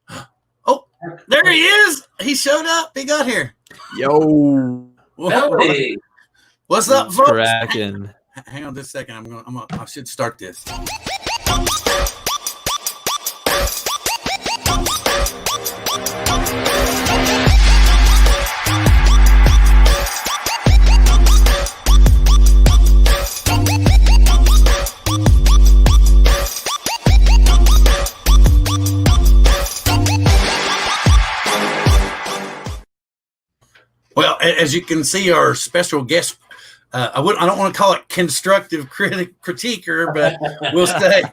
Oh, there he is. He showed up. He got here. Yo. Hey. What's up, folks? Cracking. Hang on just a second. I should start this. Well, as you can see, our special guest, I don't want to call it constructive critiquer, but we'll say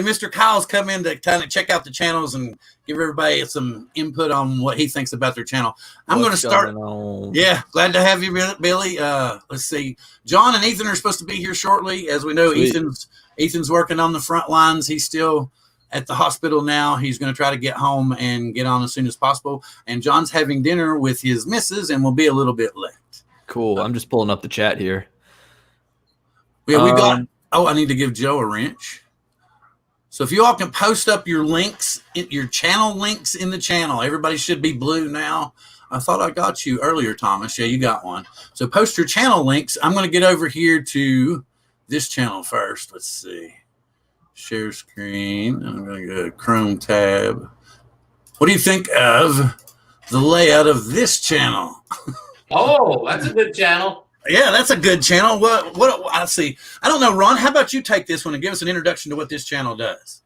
Mr. Kyle's come in to kind of check out the channels and give everybody some input on what he thinks about their channel. I'm going to start. Yeah, glad to have you, Billy. Let's see. John and Ethan are supposed to be here shortly. As we know, Sweet. Ethan's working on the front lines. He's still at the hospital now. He's going to try to get home and get on as soon as possible. And John's having dinner with his missus and will be a little bit late. Cool. I'm just pulling up the chat here. Yeah, we got. Oh, I need to give Joe a wrench. So if you all can post up your links, your channel links in the channel. Everybody should be blue now. I thought I got you earlier, Thomas. Yeah, you got one. So post your channel links. I'm going to get over here to this channel first. Let's see. Share screen. I'm going to go to Chrome tab. What do you think of the layout of this channel? Oh, that's a good channel. Yeah, that's a good channel. What I see. I don't know, Ron. How about you take this one and give us an introduction to what this channel does?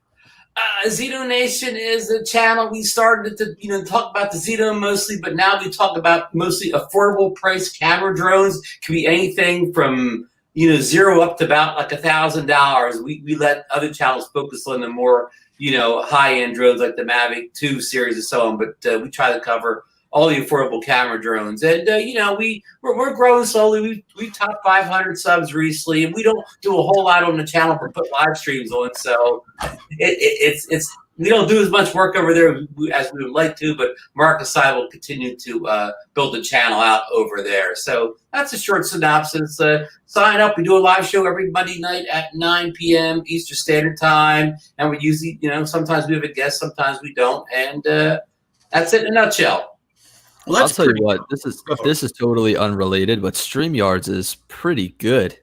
ZINONATION is a channel we started to talk about the Zino mostly, but now we talk about mostly affordable price camera drones. Can be anything from zero up to about like $1,000. We let other channels focus on the more high end drones like the Mavic 2 series and so on, but we try to cover all the affordable camera drones. And, we're growing slowly. We topped 500 subs recently, and we don't do a whole lot on the channel but put live streams on. So it's we don't do as much work over there as we would like to, but Mark Asai will continue to build the channel out over there. So that's a short synopsis. Sign up. We do a live show every Monday night at 9 p.m. Eastern Standard Time. And we usually, sometimes we have a guest, sometimes we don't. And that's it in a nutshell. Well, I'll tell you what, this is totally unrelated, but StreamYards is pretty good.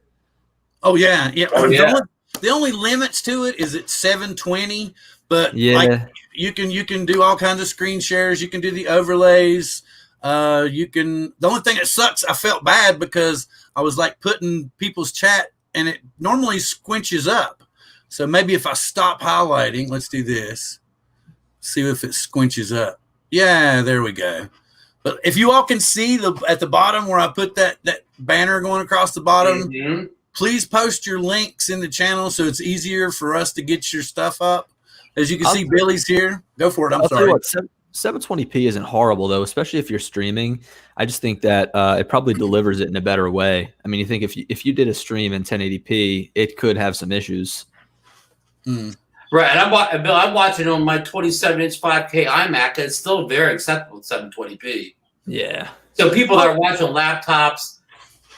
Oh yeah. Oh, yeah. The only limits to it is it's 720, but Yeah. you can do all kinds of screen shares. You can do the overlays. The only thing that sucks, I felt bad because I was like putting people's chat and it normally squinches up. So maybe if I stop highlighting, let's do this. See if it squinches up. Yeah, there we go. But if you all can see at the bottom where I put that banner going across the bottom, please post your links in the channel so it's easier for us to get your stuff up. As you can see, Billy's here. Go for it. I'm sorry. 720p isn't horrible, though, especially if you're streaming. I just think that it probably delivers it in a better way. I mean, you think if you did a stream in 1080p, it could have some issues. Right, and I'm watching on my 27-inch 5K iMac, and it's still very acceptable at 720p. Yeah. So people that are watching laptops,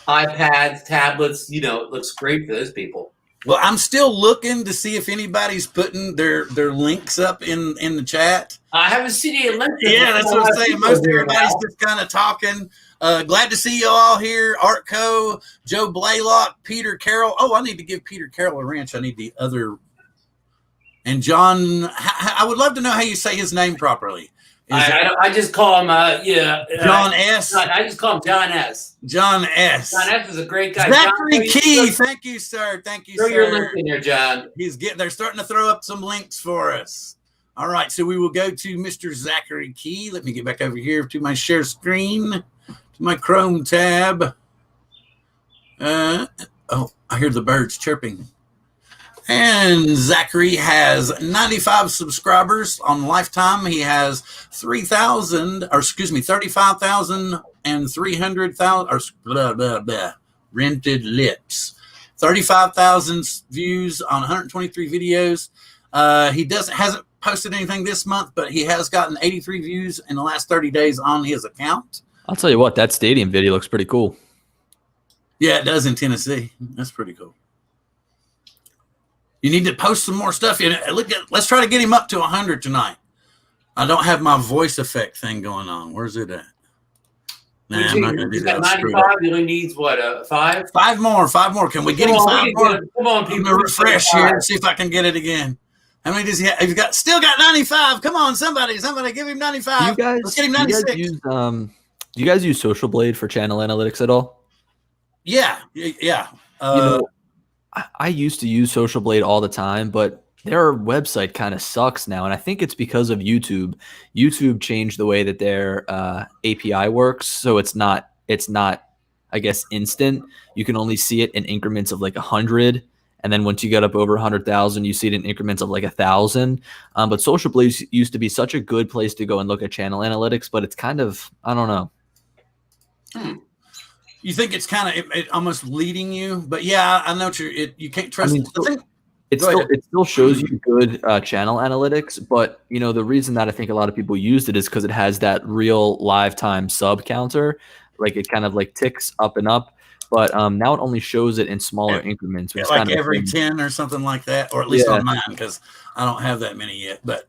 iPads, tablets, it looks great for those people. Well, I'm still looking to see if anybody's putting their links up in the chat. I haven't seen any links. Yeah, that's what I'm saying. Most everybody's just kind of talking. Glad to see you all here. ARTCO, Joe Blaylock, Peter Carroll. Oh, I need to give Peter Carroll a wrench. I need the other. And John, I would love to know how you say his name properly. I just call him, John S. I just call him John S. John S. John S. is a great guy. Zachary Key. Thank you, sir. Thank you, throw sir. your link in there, John. They're starting to throw up some links for us. All right, so we will go to Mr. Zachary Key. Let me get back over here to my share screen, to my Chrome tab. Oh, I hear the birds chirping. And Zachary has 95 subscribers on Lifetime. He has 35,300,000 rented lips. 35,000 views on 123 videos. He hasn't posted anything this month, but he has gotten 83 views in the last 30 days on his account. I'll tell you what, that stadium video looks pretty cool. Yeah, it does in Tennessee. That's pretty cool. You need to post some more stuff. Let's try to get him up to 100 tonight. I don't have my voice effect thing going on. Where's it at? Nah, I'm not going to do that. 95. You only needs what? 5? 5 more. 5 more. Can we get him 5 more? Come on, people. I'm going to refresh here and see if I can get it again. How many does he have? He's got still got 95. Come on, somebody give him 95. Let's get him 96. Do you guys use Social Blade for channel analytics at all? Yeah. I used to use Social Blade all the time, but their website kind of sucks now, and I think it's because of YouTube. YouTube changed the way that their API works, so it's not, I guess, instant. You can only see it in increments of like 100, and then once you get up over 100,000, you see it in increments of like 1,000. But Social Blade used to be such a good place to go and look at channel analytics, but it's kind of, I don't know. You think it's kind of it almost leading you, but yeah, I know what you can't trust. It still shows you good channel analytics, but the reason that I think a lot of people used it is because it has that real live time sub counter, like it kind of like ticks up and up. But now it only shows it in smaller increments, like kind of every 10 or something like that, or at least on mine, because I don't have that many yet. But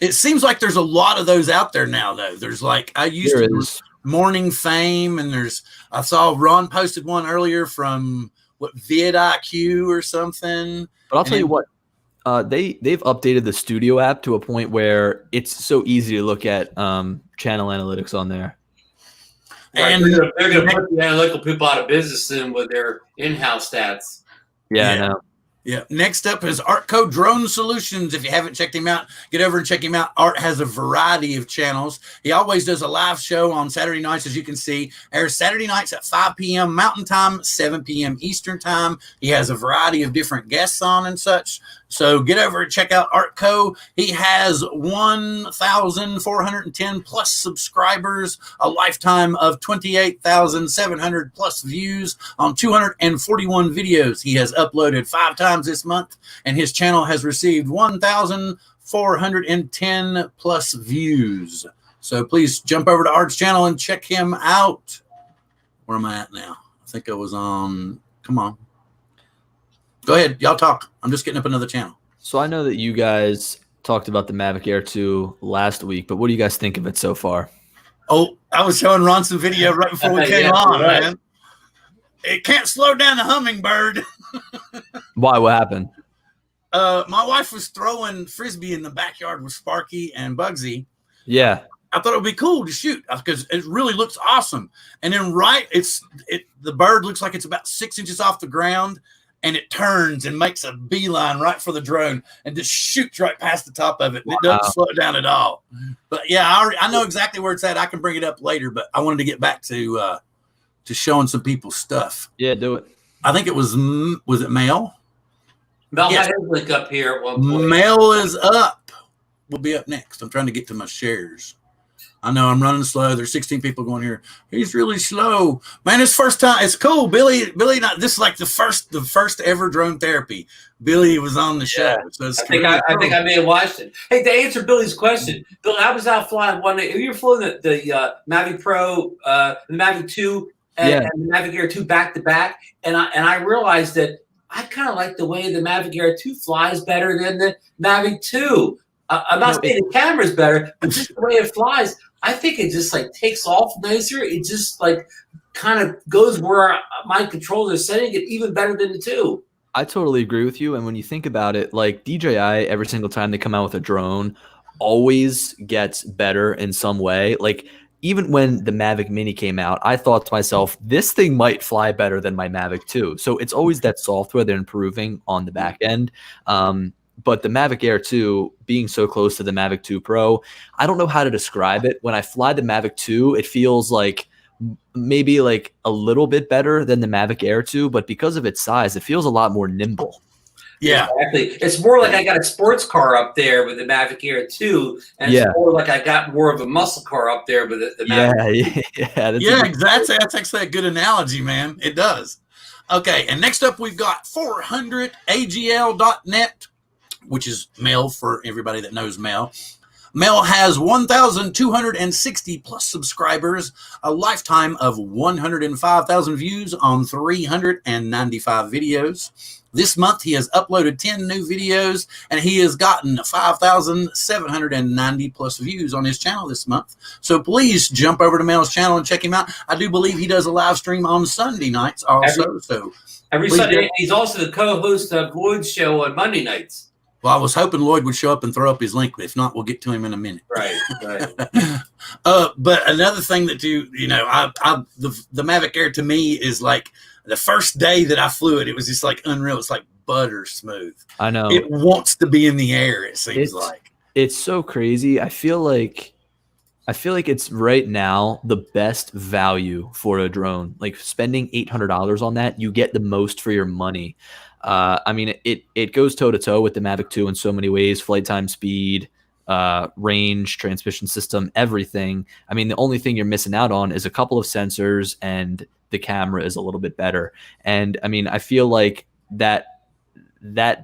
it seems like there's a lot of those out there now, though. There's like I used to Morning Fame, and I saw Ron posted one earlier from vidIQ or something. But I'll tell you what, they've updated the Studio app to a point where it's so easy to look at channel analytics on there. And they're going to put the analytical people out of business soon with their in-house stats. Yeah, I know. Yeah. Next up is ARTCO Drone Solutions. If you haven't checked him out, get over and check him out. Art has a variety of channels. He always does a live show on Saturday nights, as you can see. Airs Saturday nights at 5 p.m. Mountain Time, 7 p.m. Eastern Time. He has a variety of different guests on and such. So get over and check out ARTCO. He has 1,410 plus subscribers, a lifetime of 28,700 plus views on 241 videos he has uploaded 5 times this month, and his channel has received 1,410 plus views. So please jump over to Art's channel and check him out. Where am I at now? I think I was on, come on. Go ahead. Y'all talk. I'm just getting up another channel. So I know that you guys talked about the Mavic Air 2 last week, but what do you guys think of it so far? Oh, I was showing Ron some video right before we came on, man. It can't slow down the hummingbird. Why? What happened? My wife was throwing Frisbee in the backyard with Sparky and Bugsy. Yeah. I thought it would be cool to shoot because it really looks awesome. And then the bird looks like it's about 6 inches off the ground, and it turns and makes a beeline right for the drone and just shoots right past the top of it. And it doesn't slow it down at all. But yeah, I know exactly where it's at. I can bring it up later, but I wanted to get back to showing some people stuff. Yeah, do it. I think it was it Mel? Mel had his link up here at one point. Mel is up. We'll be up next. I'm trying to get to my shares. I know I'm running slow. There's 16 people going here. He's really slow, man. It's first time. It's cool, Billy. This is like the first ever drone therapy. Billy was on the show, so it's I think I may have watched it. Hey, to answer Billy's question, Bill, I was out flying one day. You were flying the Mavic Pro, the Mavic 2, and the Mavic Air 2 back to back, and I realized that I kind of like the way the Mavic Air 2 flies better than the Mavic 2. I'm not saying the camera's better, but just the way it flies, I think it just like takes off nicer. It just like kind of goes where my controller is setting it even better than the 2. I totally agree with you. And when you think about it, like DJI, every single time they come out with a drone, always gets better in some way. Like even when the Mavic Mini came out, I thought to myself, this thing might fly better than my Mavic 2. So it's always that software they're improving on the back end. But the Mavic Air 2 being so close to the Mavic 2 Pro, I don't know how to describe it. When I fly the Mavic 2, it feels like maybe like a little bit better than the Mavic Air 2, but because of its size, it feels a lot more nimble. Yeah, exactly. It's more like I got a sports car up there with the Mavic Air 2, and it's more like I got more of a muscle car up there with the Mavic. That's actually a good analogy, man. It does. Okay, and next up we've got 400agl.net, which is Mel for everybody that knows Mel. Mel has 1,260 plus subscribers, a lifetime of 105,000 views on 395 videos. This month, he has uploaded 10 new videos, and he has gotten 5,790 plus views on his channel this month. So please jump over to Mel's channel and check him out. I do believe he does a live stream on Sunday nights also. Every Sunday. He's also the co-host of Lloyd's show on Monday nights. Well, I was hoping Lloyd would show up and throw up his link, but if not, we'll get to him in a minute. Right. But another thing that the Mavic Air to me is like the first day that I flew it, it was just like unreal. It's like butter smooth. I know. It wants to be in the air, it seems like. It's so crazy. I feel like it's right now the best value for a drone. Like spending $800 on that, you get the most for your money. I mean, it goes toe to toe with the Mavic 2 in so many ways: flight time, speed, range, transmission system, everything. I mean, the only thing you're missing out on is a couple of sensors, and the camera is a little bit better. And I mean, I feel like that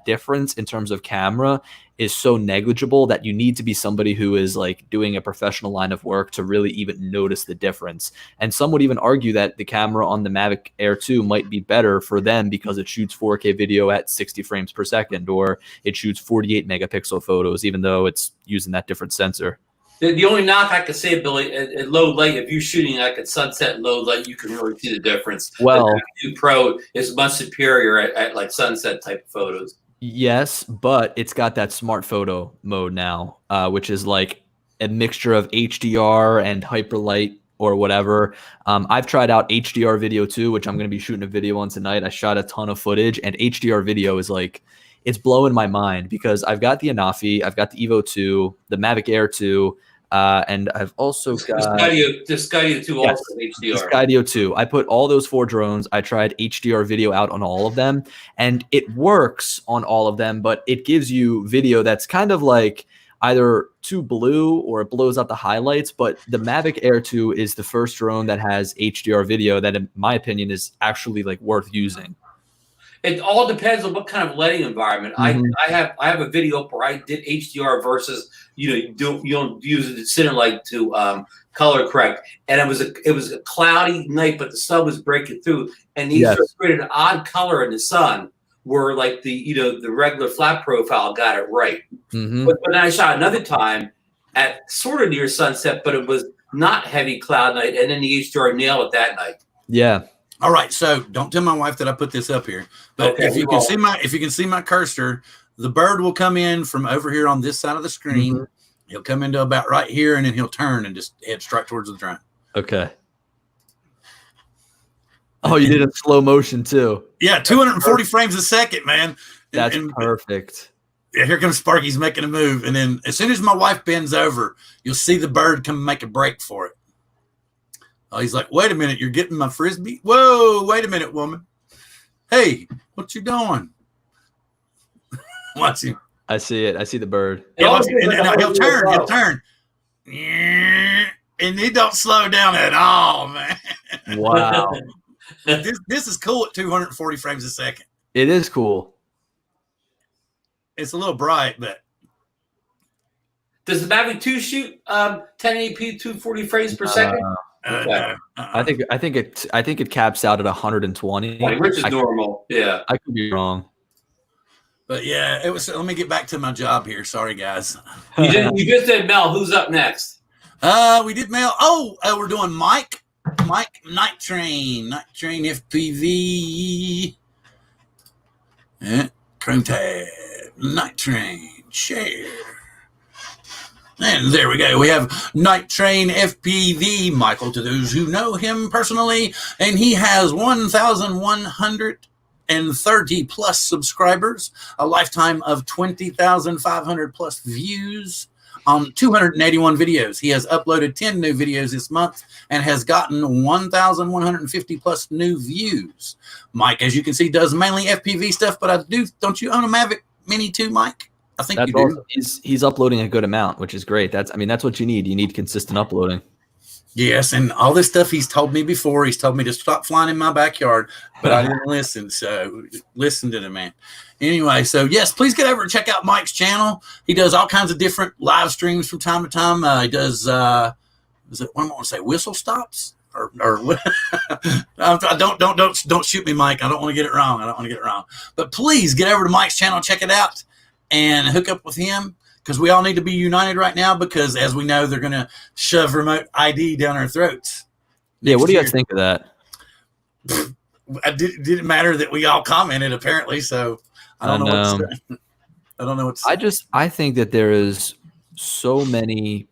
difference in terms of camera is so negligible that you need to be somebody who is like doing a professional line of work to really even notice the difference. And some would even argue that the camera on the Mavic Air 2 might be better for them because it shoots 4K video at 60 frames per second, or it shoots 48 megapixel photos, even though it's using that different sensor. The only knock I could say, Billy, at low light, if you're shooting like at sunset and low light, you can really see the difference. Well, the Mavic 2 Pro is much superior at like sunset type photos. Yes, but it's got that smart photo mode now, which is like a mixture of HDR and hyperlight or whatever. I've tried out HDR video too, which I'm going to be shooting a video on tonight. I shot a ton of footage, and HDR video is like, it's blowing my mind because I've got the Anafi, I've got the Evo 2, the Mavic Air 2, and I've also got the Skydio 2 also HDR. The Skydio 2. I put all those 4 drones. I tried HDR video out on all of them, and it works on all of them, but it gives you video that's kind of like either too blue or it blows out the highlights. But the Mavic Air 2 is the first drone that has HDR video that, in my opinion, is actually like worth using. It all depends on what kind of lighting environment. I have a video where I did HDR versus you don't use it center light to color correct, and it was a cloudy night, but the sun was breaking through, and these created an odd color in the sun where like the regular flat profile got it right. But then I shot another time at sort of near sunset, but it was not heavy cloud night, and then the HDR nailed it that night. Yeah. All right, so don't tell my wife that I put this up here, but okay, if you can see my cursor, the bird will come in from over here on this side of the screen. He'll come into about right here, and then he'll turn and just head straight towards the drone. Okay. Oh, you did it in slow motion too. Yeah, 240 frames a second, man. That's perfect. Yeah, here comes Sparky's making a move, and then as soon as my wife bends over, you'll see the bird come make a break for it. Oh, he's like, wait a minute, you're getting my Frisbee? Whoa, wait a minute, woman. Hey, what you doing? Watch him. I see it. I see the bird. Yeah, he'll turn. And he don't slow down at all, man. Wow. This is cool at 240 frames a second. It is cool. It's a little bright, but. Does the Mavic 2 shoot 1080p 240 frames per second? Okay. I think it caps out at 120, which is normal. Yeah, I could be wrong, but yeah, it was. Let me get back to my job here. Sorry, guys. You just did Mel. Who's up next? We did Mel. Oh, we're doing Mike Night Train FPV. Chrome tab Night Train share. And there we go. We have Night Train FPV, Michael, to those who know him personally. And he has 1,130 plus subscribers, a lifetime of 20,500 plus views on 281 videos. He has uploaded 10 new videos this month and has gotten 1,150 plus new views. Mike, as you can see, does mainly FPV stuff, but don't you own a Mavic Mini too, Mike? I think you do. He's uploading a good amount, which is great. That's what you need. You need consistent uploading. Yes, and all this stuff he's told me before. He's told me to stop flying in my backyard, but I didn't listen. So listen to the man. Anyway, so yes, please get over and check out Mike's channel. He does all kinds of different live streams from time to time. He does, is it, what am I want to say, whistle stops? Or don't shoot me, Mike. I don't want to get it wrong. But please get over to Mike's channel, check it out, and hook up with him. Because we all need to be united right now, because as we know, they're going to shove remote ID down our throats. Yeah, what do you guys think of that? It didn't matter that we all commented, apparently, so I don't know what to say. I don't know what to say. I think that there is so many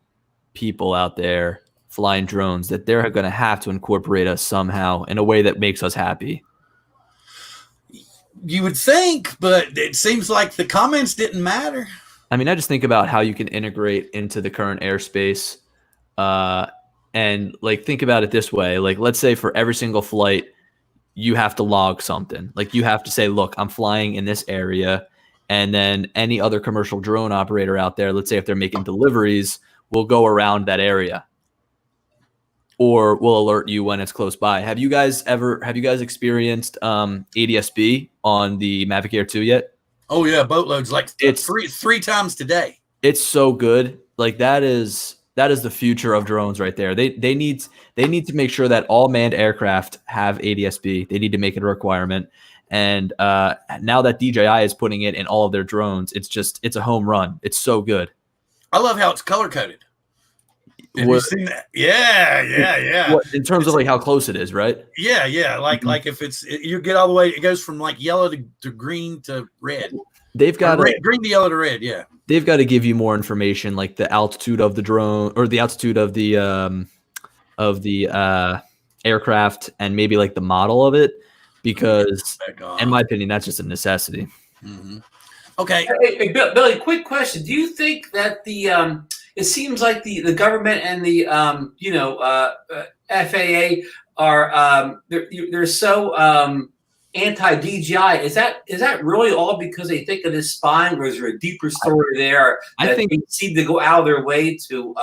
people out there flying drones that they're going to have to incorporate us somehow in a way that makes us happy. You would think, but it seems like the comments didn't matter. I mean, I just think about how you can integrate into the current airspace, and like think about it this way. Like, let's say for every single flight, you have to log something. Like, you have to say, look, I'm flying in this area, and then any other commercial drone operator out there, let's say if they're making deliveries, will go around that area, or will alert you when it's close by. Have you guys experienced ADS-B on the Mavic Air 2 yet? Oh yeah, boatloads, like It's three times today. It's so good. Like, that is the future of drones right there. They need to make sure that all manned aircraft have ADS-B. They need to make it a requirement. And now that DJI is putting it in all of their drones, it's a home run. It's so good. I love how it's color coded. Have you seen that? Yeah. What, in terms of like how close it is, right? Yeah. Like if you get all the way, it goes from like yellow to green to red. They've got green to yellow to red. Yeah. They've got to give you more information, like the altitude of the drone or the altitude of the aircraft, and maybe like the model of it, because in my opinion, that's just a necessity. Mm-hmm. Okay. Hey, Billy, quick question. Do you think that it seems like the government and the FAA are they're so anti-DJI? Is that really all because they think of this spying, or is there a deeper story there? I think they seem to go out of their way to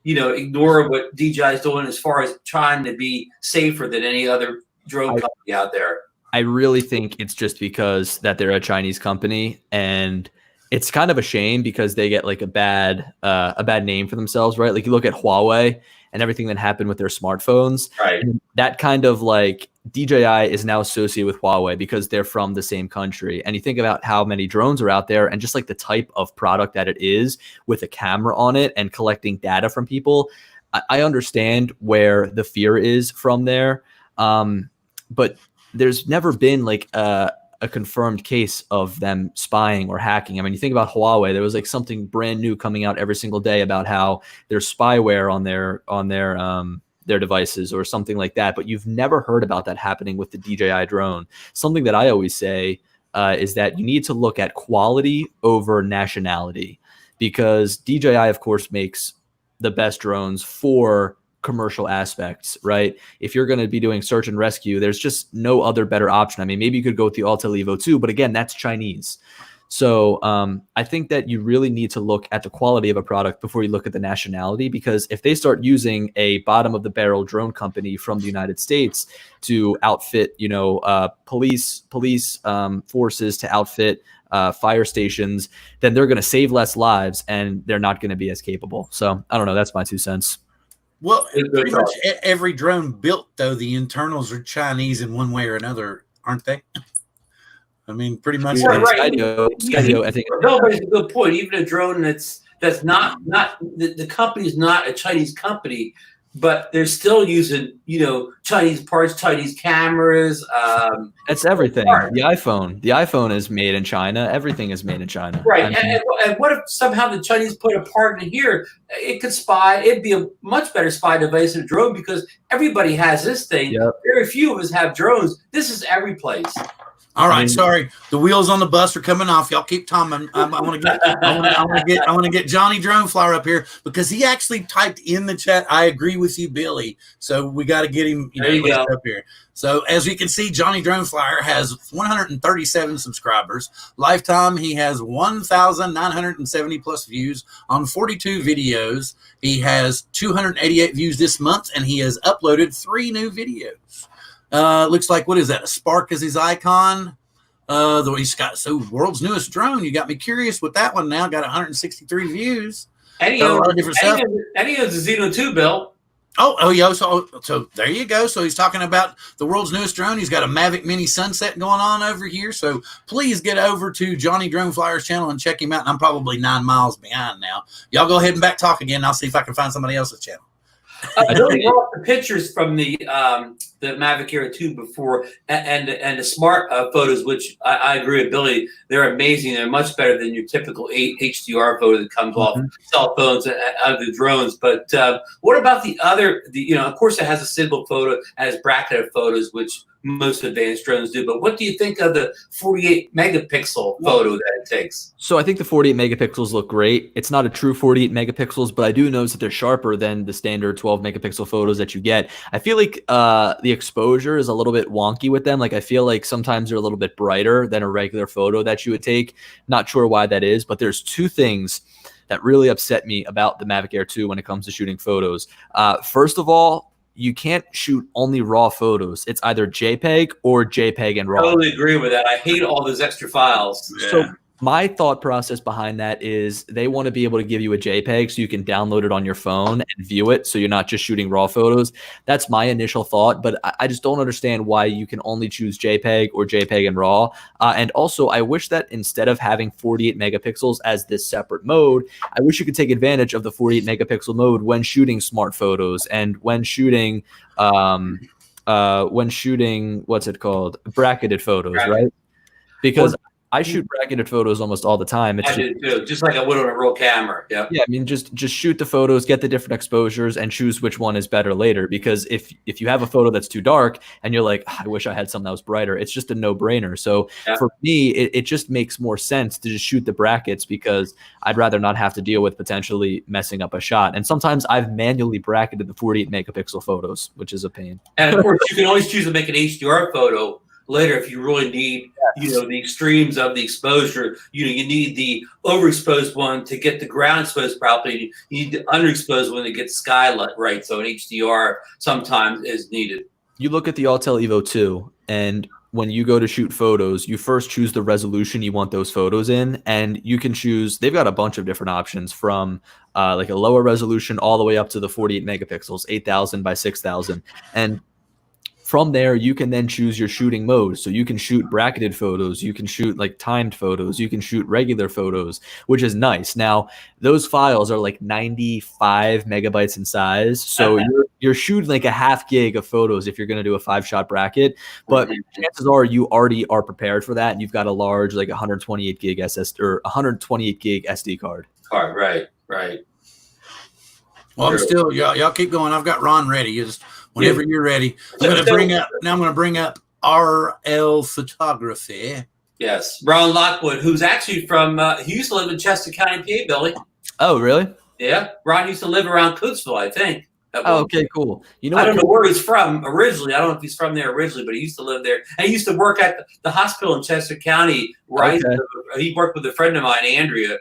ignore what DJI is doing as far as trying to be safer than any other drone company out there. I really think it's just because that they're a Chinese company, and it's kind of a shame because they get like a bad name for themselves, right? Like, you look at Huawei and everything that happened with their smartphones, right? And that kind of like DJI is now associated with Huawei because they're from the same country. And you think about how many drones are out there, and just like the type of product that it is with a camera on it and collecting data from people. I understand where the fear is from there, but there's never been like a confirmed case of them spying or hacking. I mean, you think about Huawei, there was like something brand new coming out every single day about how there's spyware on their devices or something like that. But you've never heard about that happening with the DJI drone. Something that I always say is that you need to look at quality over nationality, because DJI, of course, makes the best drones for commercial aspects, right? If you're going to be doing search and rescue, there's just no other better option. I mean, maybe you could go with the Alta Levo 2, but again, that's Chinese. So I think that you really need to look at the quality of a product before you look at the nationality, because if they start using a bottom of the barrel drone company from the United States to outfit, police forces, to outfit fire stations, then they're going to save less lives and they're not going to be as capable. So I don't know. That's my 2 cents. Well, pretty much every drone built, though, the internals are Chinese in one way or another, aren't they? I mean, pretty much. Right. Skydio, I think. Nobody's a good point. Even a drone that's not the company's not a Chinese company, but they're still using Chinese parts, Chinese cameras. That's everything. The iPhone is made in China. Everything is made in China. Right. I mean, and what if somehow the Chinese put a part in here? It could spy. It'd be a much better spy device than a drone, because everybody has this thing. Yep. Very few of us have drones. This is every place. All right, sorry. The wheels on the bus are coming off. Y'all keep talking. I want to get Johnny Droneflyer up here because he actually typed in the chat. I agree with you, Billy. So we got to get him up here. So as you can see, Johnny Droneflyer has 137 subscribers. Lifetime, he has 1,970 plus views on 42 videos. He has 288 views this month, and he has uploaded 3 new videos. Looks like, what is that? A spark is his icon. He's got world's newest drone. You got me curious with that one now. Got 163 views. And he owns a Xeno 2, Bill. Yeah. So there you go. So he's talking about the world's newest drone. He's got a Mavic Mini Sunset going on over here. So please get over to Johnny Droneflyer's channel and check him out. And I'm probably 9 miles behind now. Y'all go ahead and back talk again. I'll see if I can find somebody else's channel. Billy brought the pictures from the Mavic Air 2 before, and the smart photos, which I agree with Billy. They're amazing. They're much better than your typical HDR photo that comes off cell phones and out of the drones. But what about the other? Of course, it has a single photo, it has bracketed photos, which most advanced drones do. But what do you think of the 48 megapixel photo that it takes? So I think the 48 megapixels look great. It's not a true 48 megapixels, but I do notice that they're sharper than the standard 12 megapixel photos that you get. I feel like the exposure is a little bit wonky with them. Like I feel like sometimes they're a little bit brighter than a regular photo that you would take. Not sure why that is, but there's 2 things that really upset me about the Mavic Air 2 when it comes to shooting photos. First of all, you can't shoot only raw photos. It's either JPEG or JPEG and RAW. I totally agree with that. I hate all those extra files. Yeah. So my thought process behind that is they want to be able to give you a JPEG so you can download it on your phone and view it, so you're not just shooting raw photos. That's my initial thought, but I just don't understand why you can only choose JPEG or JPEG and RAW. And also, I wish that instead of having 48 megapixels as this separate mode, I wish you could take advantage of the 48 megapixel mode when shooting smart photos and when shooting what's it called? Bracketed photos, right? Because I shoot bracketed photos almost all the time. I do too, just like I would on a real camera. Yeah. I mean, just shoot the photos, get the different exposures, and choose which one is better later. Because if you have a photo that's too dark and you're like, I wish I had something that was brighter, it's just a no-brainer. So for me, it just makes more sense to just shoot the brackets because I'd rather not have to deal with potentially messing up a shot. And sometimes I've manually bracketed the 48 megapixel photos, which is a pain. And of course, you can always choose to make an HDR photo later if you really need the extremes of the exposure. You need the overexposed one to get the ground exposed properly. You need the underexposed one to get skylight right. So an HDR sometimes is needed. You look at the Autel Evo 2, and when you go to shoot photos, you first choose the resolution you want those photos in, and you can choose. They've got a bunch of different options from like a lower resolution all the way up to the 48 megapixels, 8,000 by 6,000, and from there, you can then choose your shooting mode. So you can shoot bracketed photos, you can shoot like timed photos, you can shoot regular photos, which is nice. Now, those files are like 95 megabytes in size. So you're shooting like a half gig of photos if you're going to do a 5-shot bracket. But chances are you already are prepared for that. And you've got a large like 128 gig or 128 gig SD card. Right. Well, I'm still, y'all keep going. I've got Ron ready. You just whenever you're ready. I'm going to bring up RL Photography. Yes, Ron Lockwood, who's actually from, he used to live in Chester County, PA, Billy. Oh, really? Yeah, Ron used to live around Coatesville, I think. Oh, okay, cool. You know, I don't know where he's from originally. I don't know if he's from there originally, but he used to live there. And he used to work at the hospital in Chester County, right? Okay. He worked with a friend of mine, Andrea,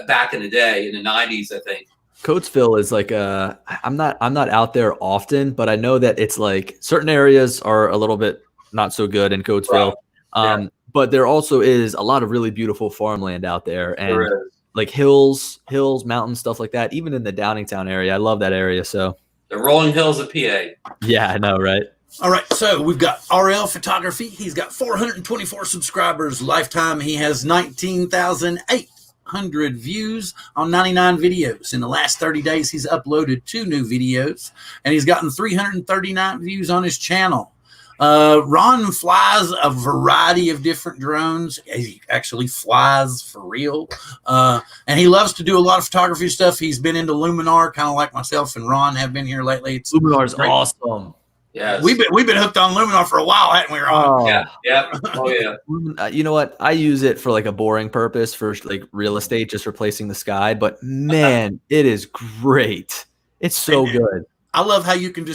back in the day, in the 90s, I think. Coatesville is like I'm not out there often, but I know that it's like certain areas are a little bit not so good in Coatesville. Right. But there also is a lot of really beautiful farmland out there, and like hills, mountains, stuff like that. Even in the Downingtown area, I love that area. So the rolling hills of PA. Yeah, I know, right? All right, so we've got RL Photography. He's got 424 subscribers. Lifetime, he has 19,800 views on 99 videos. In the last 30 days, he's uploaded 2 new videos, and he's gotten 339 views on his channel. Ron flies a variety of different drones. He actually flies for real. And he loves to do a lot of photography stuff. He's been into Luminar, kind of like myself and Ron have been here lately. Luminar's awesome. Yes. We've been hooked on Luminar for a while, haven't we, Ron? Yeah. Oh yeah. You know what? I use it for like a boring purpose for like real estate, just replacing the sky. But man, it is great. It's so good. I love how you can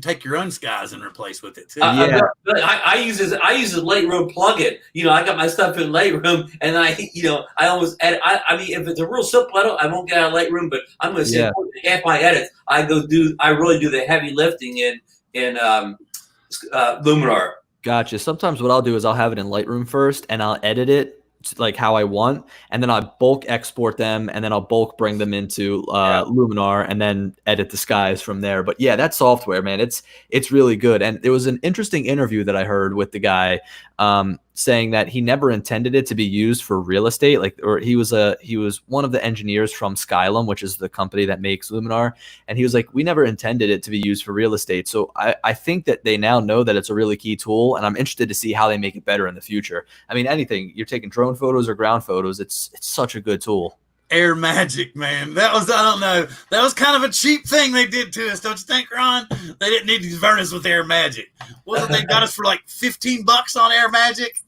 take your own skies and replace with it too. I use a Lightroom plugin. You know, I got my stuff in Lightroom, and I almost edit. I mean, if it's a real simple edit, I won't get out of Lightroom, but I'm going to say half my edits. I really do the heavy lifting in Luminar. Gotcha. Sometimes what I'll do is I'll have it in Lightroom first, and I'll edit it like how I want, and then I bulk export them, and then I'll bulk bring them into Luminar, and then edit the skies from there. But yeah, that software, man, it's really good. And there was an interesting interview that I heard with the guy saying that he never intended it to be used for real estate. Or he was one of the engineers from Skylum, which is the company that makes Luminar, and he was like, we never intended it to be used for real estate. So I think that they now know that it's a really key tool, and I'm interested to see how they make it better in the future. I mean, anything, you're taking drone photos or ground photos, it's such a good tool. Air Magic, man. That was, I don't know, that was kind of a cheap thing they did to us, don't you think, Ron? They didn't need to convert us with Air Magic. Wasn't they got us for like $15 on Air Magic?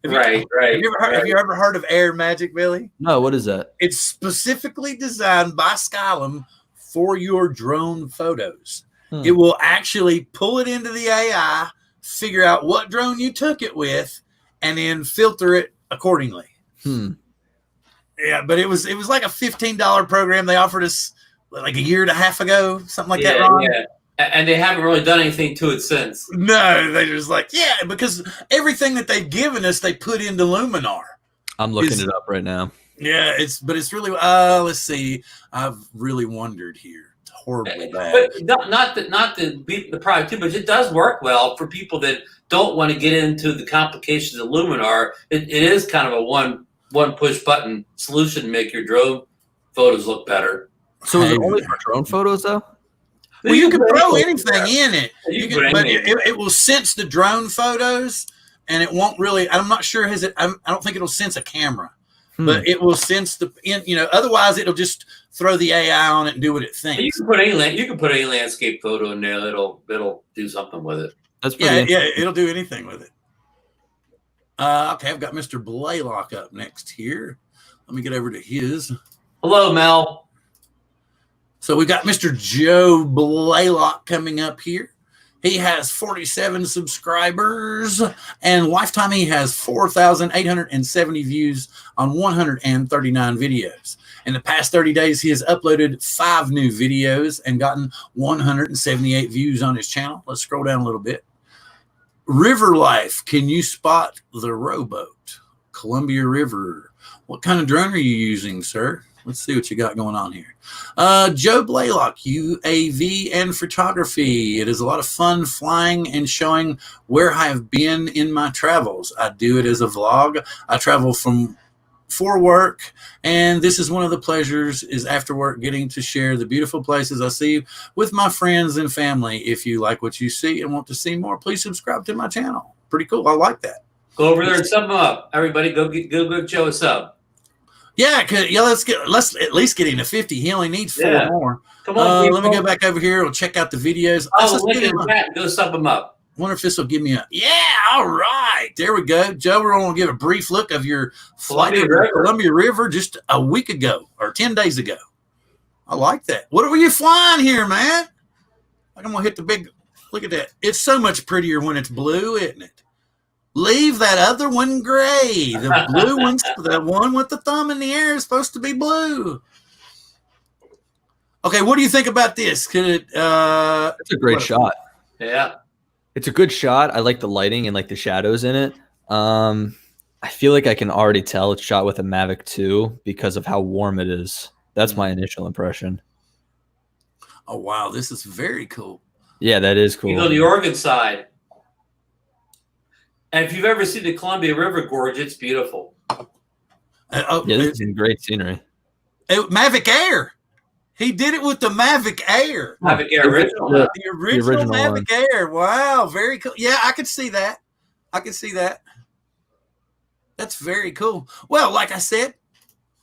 Right. Have you ever heard of Air Magic, Billy? No, what is that? It's specifically designed by Skylum for your drone photos. It will actually pull it into the AI, figure out what drone you took it with, and then filter it accordingly. Yeah, but it was like a $15 program they offered us like a year and a half ago, something like that, Ron? Yeah. And they haven't really done anything to it since. No, they just like, because everything that they've given us, they put into Luminar. I'm looking it up right now. Yeah, it's really, let's see. I've really wondered here. It's horribly bad. But not to beat the product too, but it does work well for people that don't want to get into the complications of Luminar. It is kind of a one push button solution to make your drone photos look better. So is it only for drone photos though? Well, you can throw anything in it. But it will sense the drone photos, and it won't really. I'm not sure. I don't think it'll sense a camera, but it will sense otherwise, it'll just throw the AI on it and do what it thinks. You can put any landscape photo in there. It'll do something with it. That's pretty it'll do anything with it. Okay, I've got Mr. Blaylock up next here. Let me get over to his. Hello, Mel. So we got Mr. Joe Blaylock coming up here. He has 47 subscribers, and lifetime he has 4,870 views on 139 videos. In the past 30 days, he has uploaded 5 new videos and gotten 178 views on his channel. Let's scroll down a little bit. River Life, can you spot the rowboat? Columbia River. What kind of drone are you using, sir? Let's see what you got going on here. Joe Blaylock, UAV and photography. It is a lot of fun flying and showing where I have been in my travels. I do it as a vlog. I travel for work, and this is one of the pleasures is after work getting to share the beautiful places I see with my friends and family. If you like what you see and want to see more, please subscribe to my channel. Pretty cool. I like that. Go over there and sub them up. Everybody go give Joe a sub. Yeah, let's at least get him to 50. He only needs 4 more. Come on, let me go back over here. We'll check out the videos. Link in the chat. Go sub them up. Wonder if this will give me a all right. There we go. Joe, we're going to give a brief look of your flight to the Columbia River just a week ago or 10 days ago. I like that. What were you flying here, man? I'm going to hit the big look at that. It's so much prettier when it's blue, isn't it? Leave that other one gray. The blue one's the one with the thumb in the air is supposed to be blue. Okay, what do you think about this? Could it? It's a great shot. Yeah, it's a good shot. I like the lighting and like the shadows in it. I feel like I can already tell it's shot with a Mavic 2 because of how warm it is. That's my initial impression. Oh wow, this is very cool. Yeah, that is cool. You go the Oregon side. And if you've ever seen the Columbia River Gorge, it's beautiful. Yeah, this is great scenery. Mavic Air. He did it with the Mavic Air. Mavic Air original. The original Mavic one. Air. Wow, very cool. Yeah, I could see that. That's very cool. Well, like I said,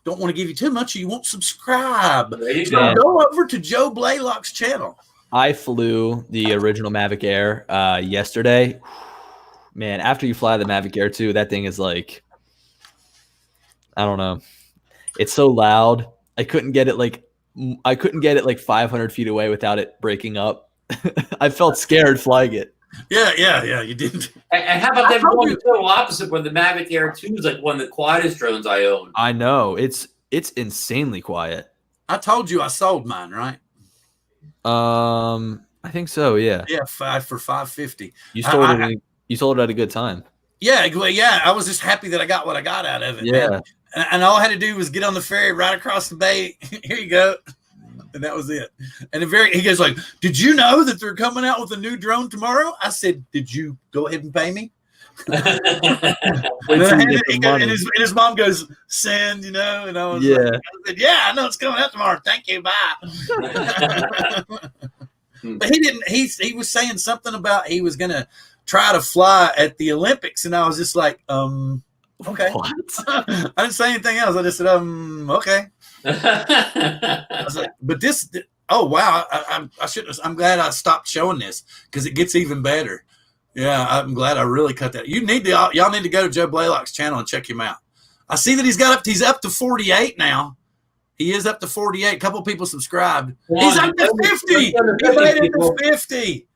don't want to give you too much, or you won't subscribe. There you go over to Joe Blaylock's channel. I flew the original Mavic Air yesterday. Man, after you fly the Mavic Air 2, that thing is like, I don't know. It's so loud. I couldn't get it like 500 feet away without it breaking up. I felt scared flying it. Yeah. You didn't. And how about that one total opposite, where the Mavic Air 2 is like one of the quietest drones I own? I know. It's insanely quiet. I told you I sold mine, right? I think so. Yeah. Yeah, for $550. You sold it. You sold it at a good time. Yeah. I was just happy that I got what I got out of it. Yeah. Man. And all I had to do was get on the ferry right across the bay. Here you go. And that was it. And he goes like, "Did you know that they're coming out with a new drone tomorrow?" I said, "Did you go ahead and pay me?" and his mom goes, "Send," and I was like, I said, "Yeah, I know it's coming out tomorrow. Thank you, bye." But he didn't. He was saying something about he was gonna try to fly at the Olympics, and I was just like, okay. What? I didn't say anything else. I just said, okay. I was like, but this. Oh wow! I shouldn't. I'm glad I stopped showing this because it gets even better. Yeah, I'm glad I really cut that. Y'all need to go to Joe Blaylock's channel and check him out. I see that he's up to 48 now. He is up to 48. A couple people subscribed. He's up to 50. He made it to 50.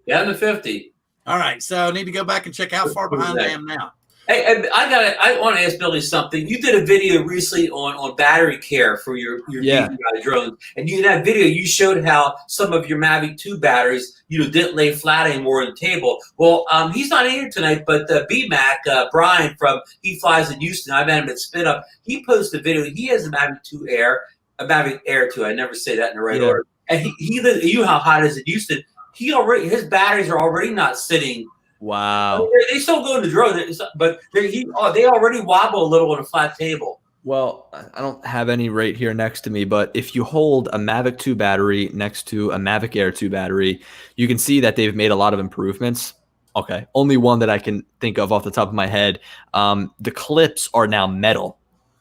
Down to 50. All right, so I need to go back and check how far behind I am now. Hey, I want to ask Billy something. You did a video recently on battery care for your DJI drones, and in that video you showed how some of your Mavic 2 batteries didn't lay flat anymore on the table. Well, he's not here tonight, but BMAC Brian he flies in Houston. I met him at Spin Up. He posted a video. He has a Mavic 2 Air, a Mavic Air 2. I never say that in the right order. And you know how hot it is in Houston. His batteries are already not sitting. Wow. They still go in the drone, but they already wobble a little on a flat table. Well, I don't have any right here next to me, but if you hold a Mavic 2 battery next to a Mavic Air 2 battery, you can see that they've made a lot of improvements. Okay, only one that I can think of off the top of my head. The clips are now metal,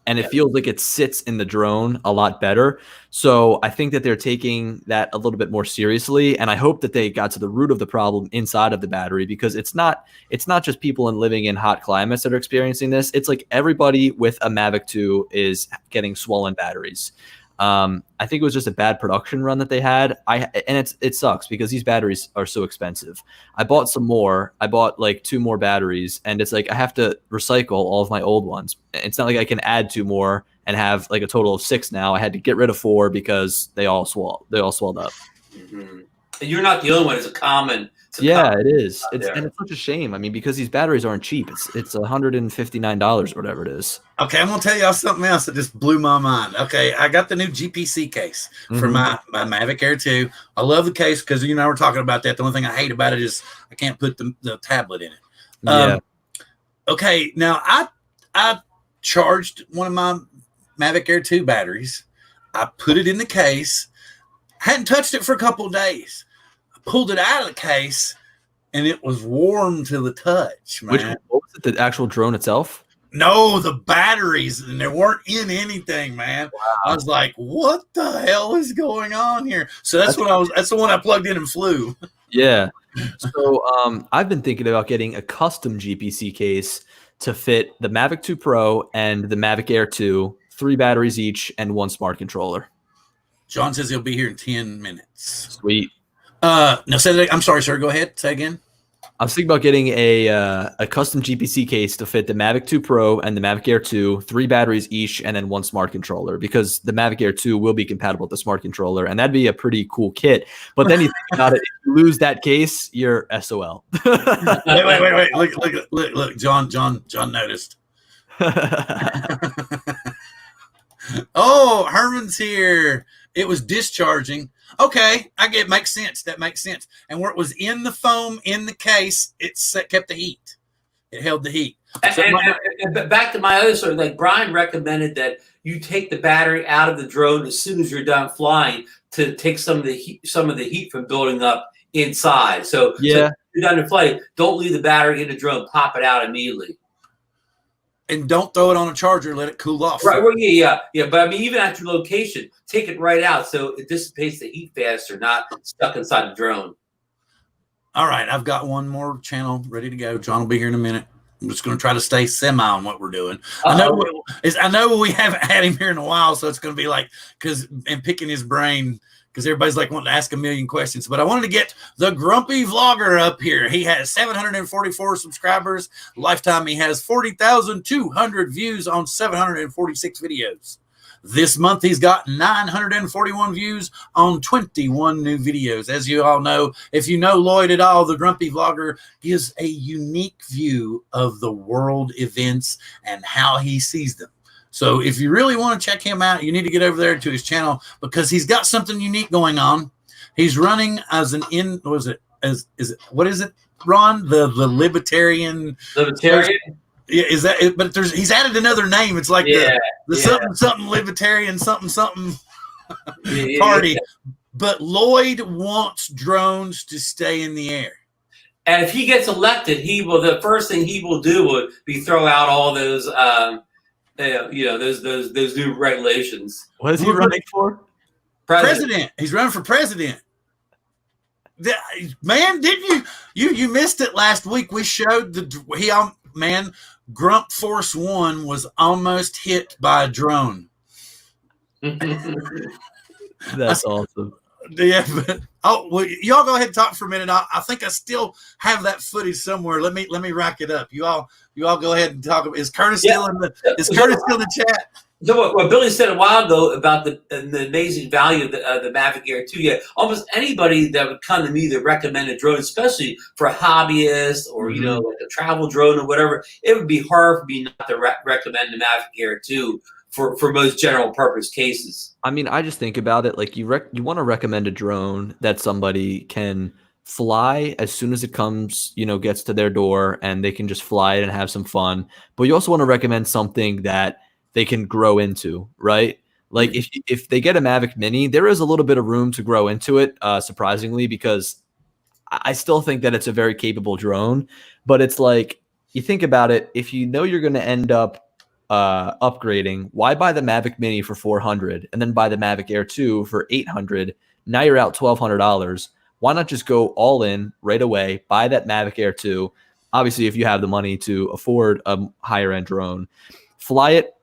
and it feels like it sits in the drone a lot better. So I think that they're taking that a little bit more seriously, and I hope that they got to the root of the problem inside of the battery, because it's not just people living in hot climates that are experiencing this. It's like everybody with a Mavic 2 is getting swollen batteries. I think it was just a bad production run that they had. It sucks because these batteries are so expensive. I bought some more. I bought like 2 more batteries, and it's like I have to recycle all of my old ones. It's not like I can add 2 more and have like a total of 6 now. I had to get rid of 4 because they all swelled up. Mm-hmm. And you're not the only one. It's a common. It is. And it's such a shame. I mean, because these batteries aren't cheap. It's $159 or whatever it is. Okay, I'm gonna tell y'all something else that just blew my mind. Okay, I got the new GPC case for my Mavic Air 2. I love the case because we're talking about that. The only thing I hate about it is I can't put the tablet in it. Okay, now I charged one of my Mavic Air 2 batteries. I put it in the case. Hadn't touched it for a couple of days. I pulled it out of the case, and it was warm to the touch, man. What was it, the actual drone itself? No, the batteries, and they weren't in anything, man. Wow. I was like, what the hell is going on here? So that's the one I plugged in and flew. Yeah. So I've been thinking about getting a custom GPC case to fit the Mavic 2 Pro and the Mavic Air 2, 3 batteries each, and 1 smart controller. John says he'll be here in 10 minutes. Sweet. No, I'm sorry, sir. Go ahead. Say again. I was thinking about getting a custom GPC case to fit the Mavic 2 Pro and the Mavic Air 2, 3 batteries each, and then 1 smart controller, because the Mavic Air 2 will be compatible with the smart controller, and that'd be a pretty cool kit. But then you think about it, if you lose that case, you're SOL. Wait. Look. John noticed. Oh, Herman's here. It was discharging. Okay, I get it. Makes sense. That makes sense. And where it was in the foam in the case, it kept the heat. It held the heat. So and back to my other story, like Brian recommended that you take the battery out of the drone as soon as you're done flying to take some of the heat from building up inside. So if you're done to flight, don't leave the battery in the drone. Pop it out immediately. And don't throw it on a charger. Let it cool off. Right. Well, yeah. But I mean, even at your location, take it right out so it dissipates the heat faster, not stuck inside the drone. All right, I've got one more channel ready to go. John will be here in a minute. I'm just going to try to stay semi on what we're doing. I know we haven't had him here in a while, so it's going to be like and picking his brain because everybody's like wanting to ask a million questions. But I wanted to get the Grumpy Vlogger up here. He has 744 subscribers. Lifetime, he has 40,200 views on 746 videos. This month, he's got 941 views on 21 new videos. As you all know, if you know Lloyd at all, the Grumpy Vlogger gives a unique view of the world events and how he sees them. So if you really want to check him out, you need to get over there to his channel because he's got something unique going on. He's running as what is it, Ron? The libertarian. Yeah, is that it? But he's added another name. It's like the something libertarian something party. But Lloyd wants drones to stay in the air. And if he gets elected, the first thing he will do would be throw out all those those new regulations. What is he running for? President. He's running for president. Man, didn't you missed it last week? We showed Grump Force 1 was almost hit by a drone. That's awesome. Yeah, but y'all go ahead and talk for a minute. I think I still have that footage somewhere. Let me rack it up. You all go ahead and talk. Is Curtis still in the chat? So what Billy said a while ago about the amazing value of the Mavic Air 2, almost anybody that would come to me that recommend a drone, especially for hobbyists or, like a travel drone or whatever, it would be hard for me not to recommend the Mavic Air 2 for most general purpose cases. I mean, I just think about it like you want to recommend a drone that somebody can fly as soon as it comes, gets to their door and they can just fly it and have some fun. But you also want to recommend something that they can grow into, right? Like if they get a Mavic Mini, there is a little bit of room to grow into it, surprisingly, because I still think that it's a very capable drone. But it's like, you think about it, if you know you're going to end up upgrading, why buy the Mavic Mini for $400 and then buy the Mavic Air 2 for $800? Now you're out $1,200. Why not just go all in right away, buy that Mavic Air 2? Obviously, if you have the money to afford a higher end drone, fly it,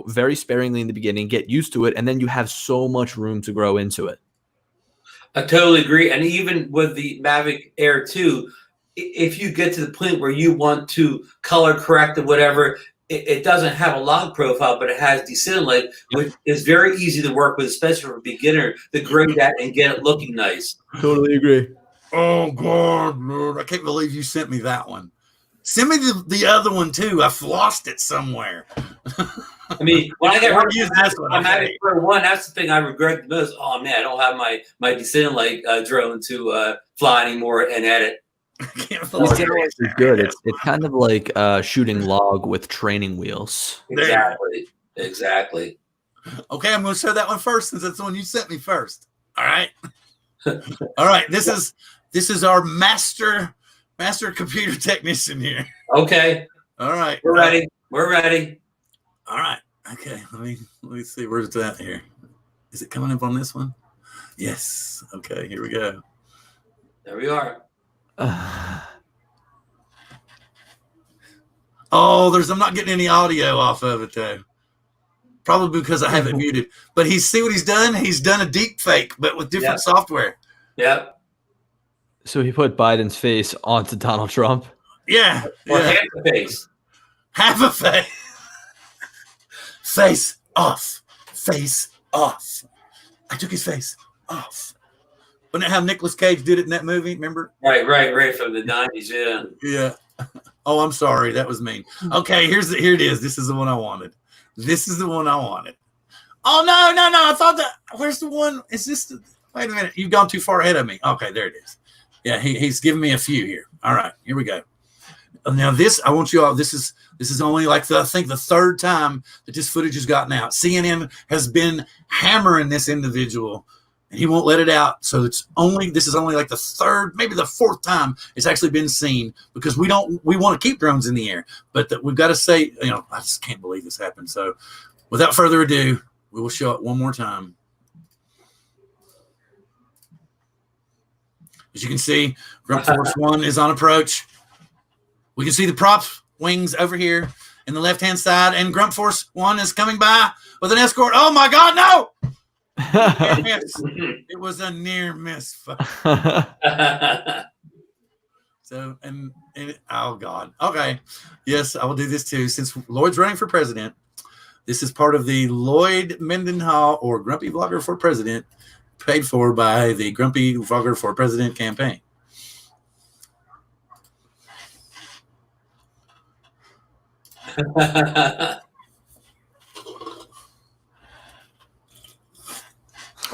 very sparingly in the beginning, get used to it, and then you have so much room to grow into it. I totally agree. And even with the Mavic Air 2, if you get to the point where you want to color correct or whatever, it doesn't have a log profile, but it has DeCinellight, which is very easy to work with, especially for a beginner, to grade that and get it looking nice. Totally agree. Oh, God, Lord. I can't believe you sent me that one. Send me the other one, too. I've lost it somewhere. I mean, when I get use this one, Mavic Pro 1, that's the thing I regret the most. Oh, man, I don't have my DeCinellight drone to fly anymore and edit. DeCinellight is good. It's kind of like shooting log with training wheels. Exactly. Okay, I'm going to show that one first since that's the one you sent me first. All right. All right. This is our master computer technician here. Okay. All right. We're ready. We're ready. All right. Okay. Let me see. Where's it at here? Is it coming up on this one? Yes. Okay. Here we go. There we are. I'm not getting any audio off of it though. Probably because I have it muted. But see what he's done? He's done a deep fake, but with different software. Yep. So he put Biden's face onto Donald Trump. Yeah. Or half a face. Half a face. Face off. Face off. I took his face off. Wasn't that how Nicolas Cage did it in that movie? Remember? Right from the 90s, yeah. Yeah. Oh, I'm sorry. That was mean. Okay, here it is. This is the one I wanted. Oh, no. I thought that. Where's the one? Is this wait a minute. You've gone too far ahead of me. Okay, there it is. Yeah, he's giving me a few here. All right, here we go. Now I want you all, this is only like I think the third time that this footage has gotten out. CNN has been hammering this individual. and he won't let it out. So this is only like the third, maybe the fourth time it's actually been seen, because we want to keep drones in the air, but we've got to say, I just can't believe this happened. So without further ado, we will show it one more time. As you can see, Grunt Force 1 is on approach. We can see the props wings over here in the left-hand side, and Grunt Force 1 is coming by with an escort. Oh my God, no! It was a near miss. So, and oh God. Okay. Yes, I will do this too. Since Lloyd's running for president, this is part of the Lloyd Mendenhall, or Grumpy Vlogger for President, paid for by the Grumpy Vlogger for President campaign.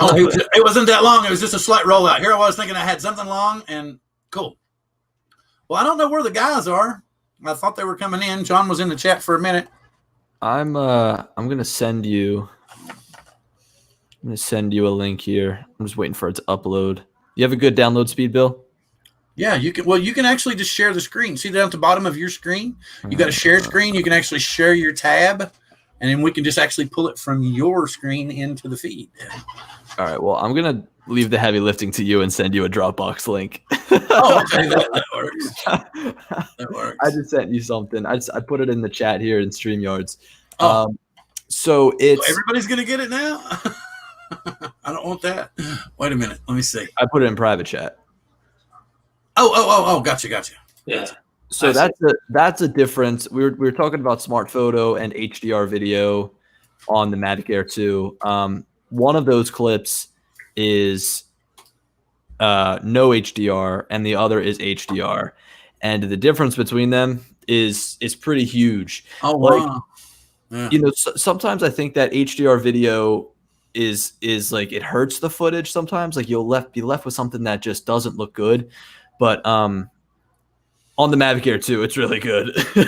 Oh, it wasn't that long. It was just a slight rollout. Here I was thinking I had something long, and cool. Well, I don't know where the guys are. I thought they were coming in. John was in the chat for a minute. I'm gonna send you a link here. I'm just waiting for it to upload. You have a good download speed, Bill? Yeah, you can. Well, you can actually just share the screen. See that at the bottom of your screen? You got a share screen. You can actually share your tab, and then we can just actually pull it from your screen into the feed. All right. Well, I'm gonna leave the heavy lifting to you and send you a Dropbox link. Oh, okay, that works. That works. I just sent you something. I put it in the chat here in StreamYards. Oh. So it's everybody's gonna get it now. I don't want that. Wait a minute. Let me see. I put it in private chat. Oh, gotcha. Yeah. So that's a difference. We were talking about smart photo and HDR video on the Mavic Air 2. One of those clips is no HDR, and the other is HDR, and the difference between them is pretty huge. Oh wow! Like, yeah. Sometimes I think that HDR video is like it hurts the footage. Sometimes like you'll be left with something that just doesn't look good. But on the Mavic Air 2, it's really good. Wait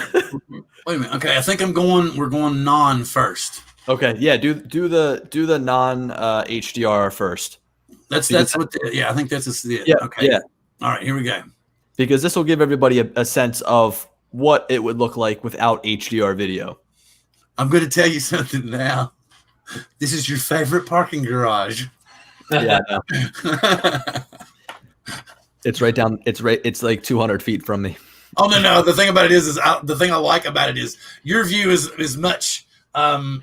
a minute. Okay, I think we're going non first. Okay, yeah, do the non HDR first. That's what. I think that's it. Yeah. Okay. Yeah. All right, here we go. Because this will give everybody a sense of what it would look like without HDR video. I'm going to tell you something now. This is your favorite parking garage. Yeah. It's right down. It's like 200 feet from me. Oh no! The thing about it is the thing I like about it is your view is much. Of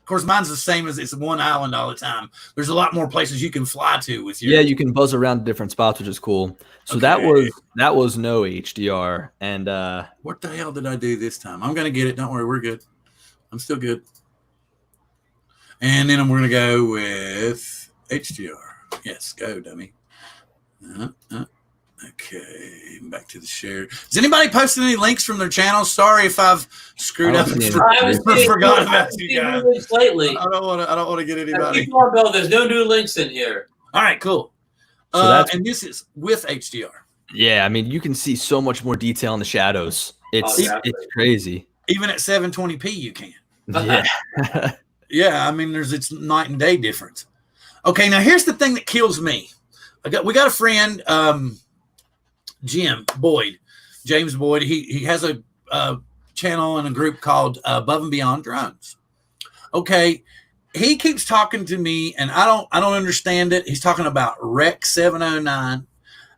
course, mine's the same as it's one island all the time. There's a lot more places you can fly to with your. Yeah, you can buzz around different spots, which is cool. So okay. that was no HDR, and what the hell did I do this time? I'm gonna get it. Don't worry, we're good. I'm still good. And then we're gonna go with HDR. Yes, go dummy. Okay, back to the share. Has anybody posted any links from their channels? Sorry if I've screwed up and forgot about you guys. Lately. I don't want to get anybody. Keep on, Bill. There's no new links in here. All right, cool. So and this is with HDR. Yeah, I mean you can see so much more detail in the shadows. It's crazy. Even at 720p, you can. Yeah. Yeah, I mean it's night and day difference. Okay, now here's the thing that kills me. We got a friend, James Boyd. He has a channel and a group called Above and Beyond Drones. Okay, he keeps talking to me, and I don't understand it. He's talking about Rec 709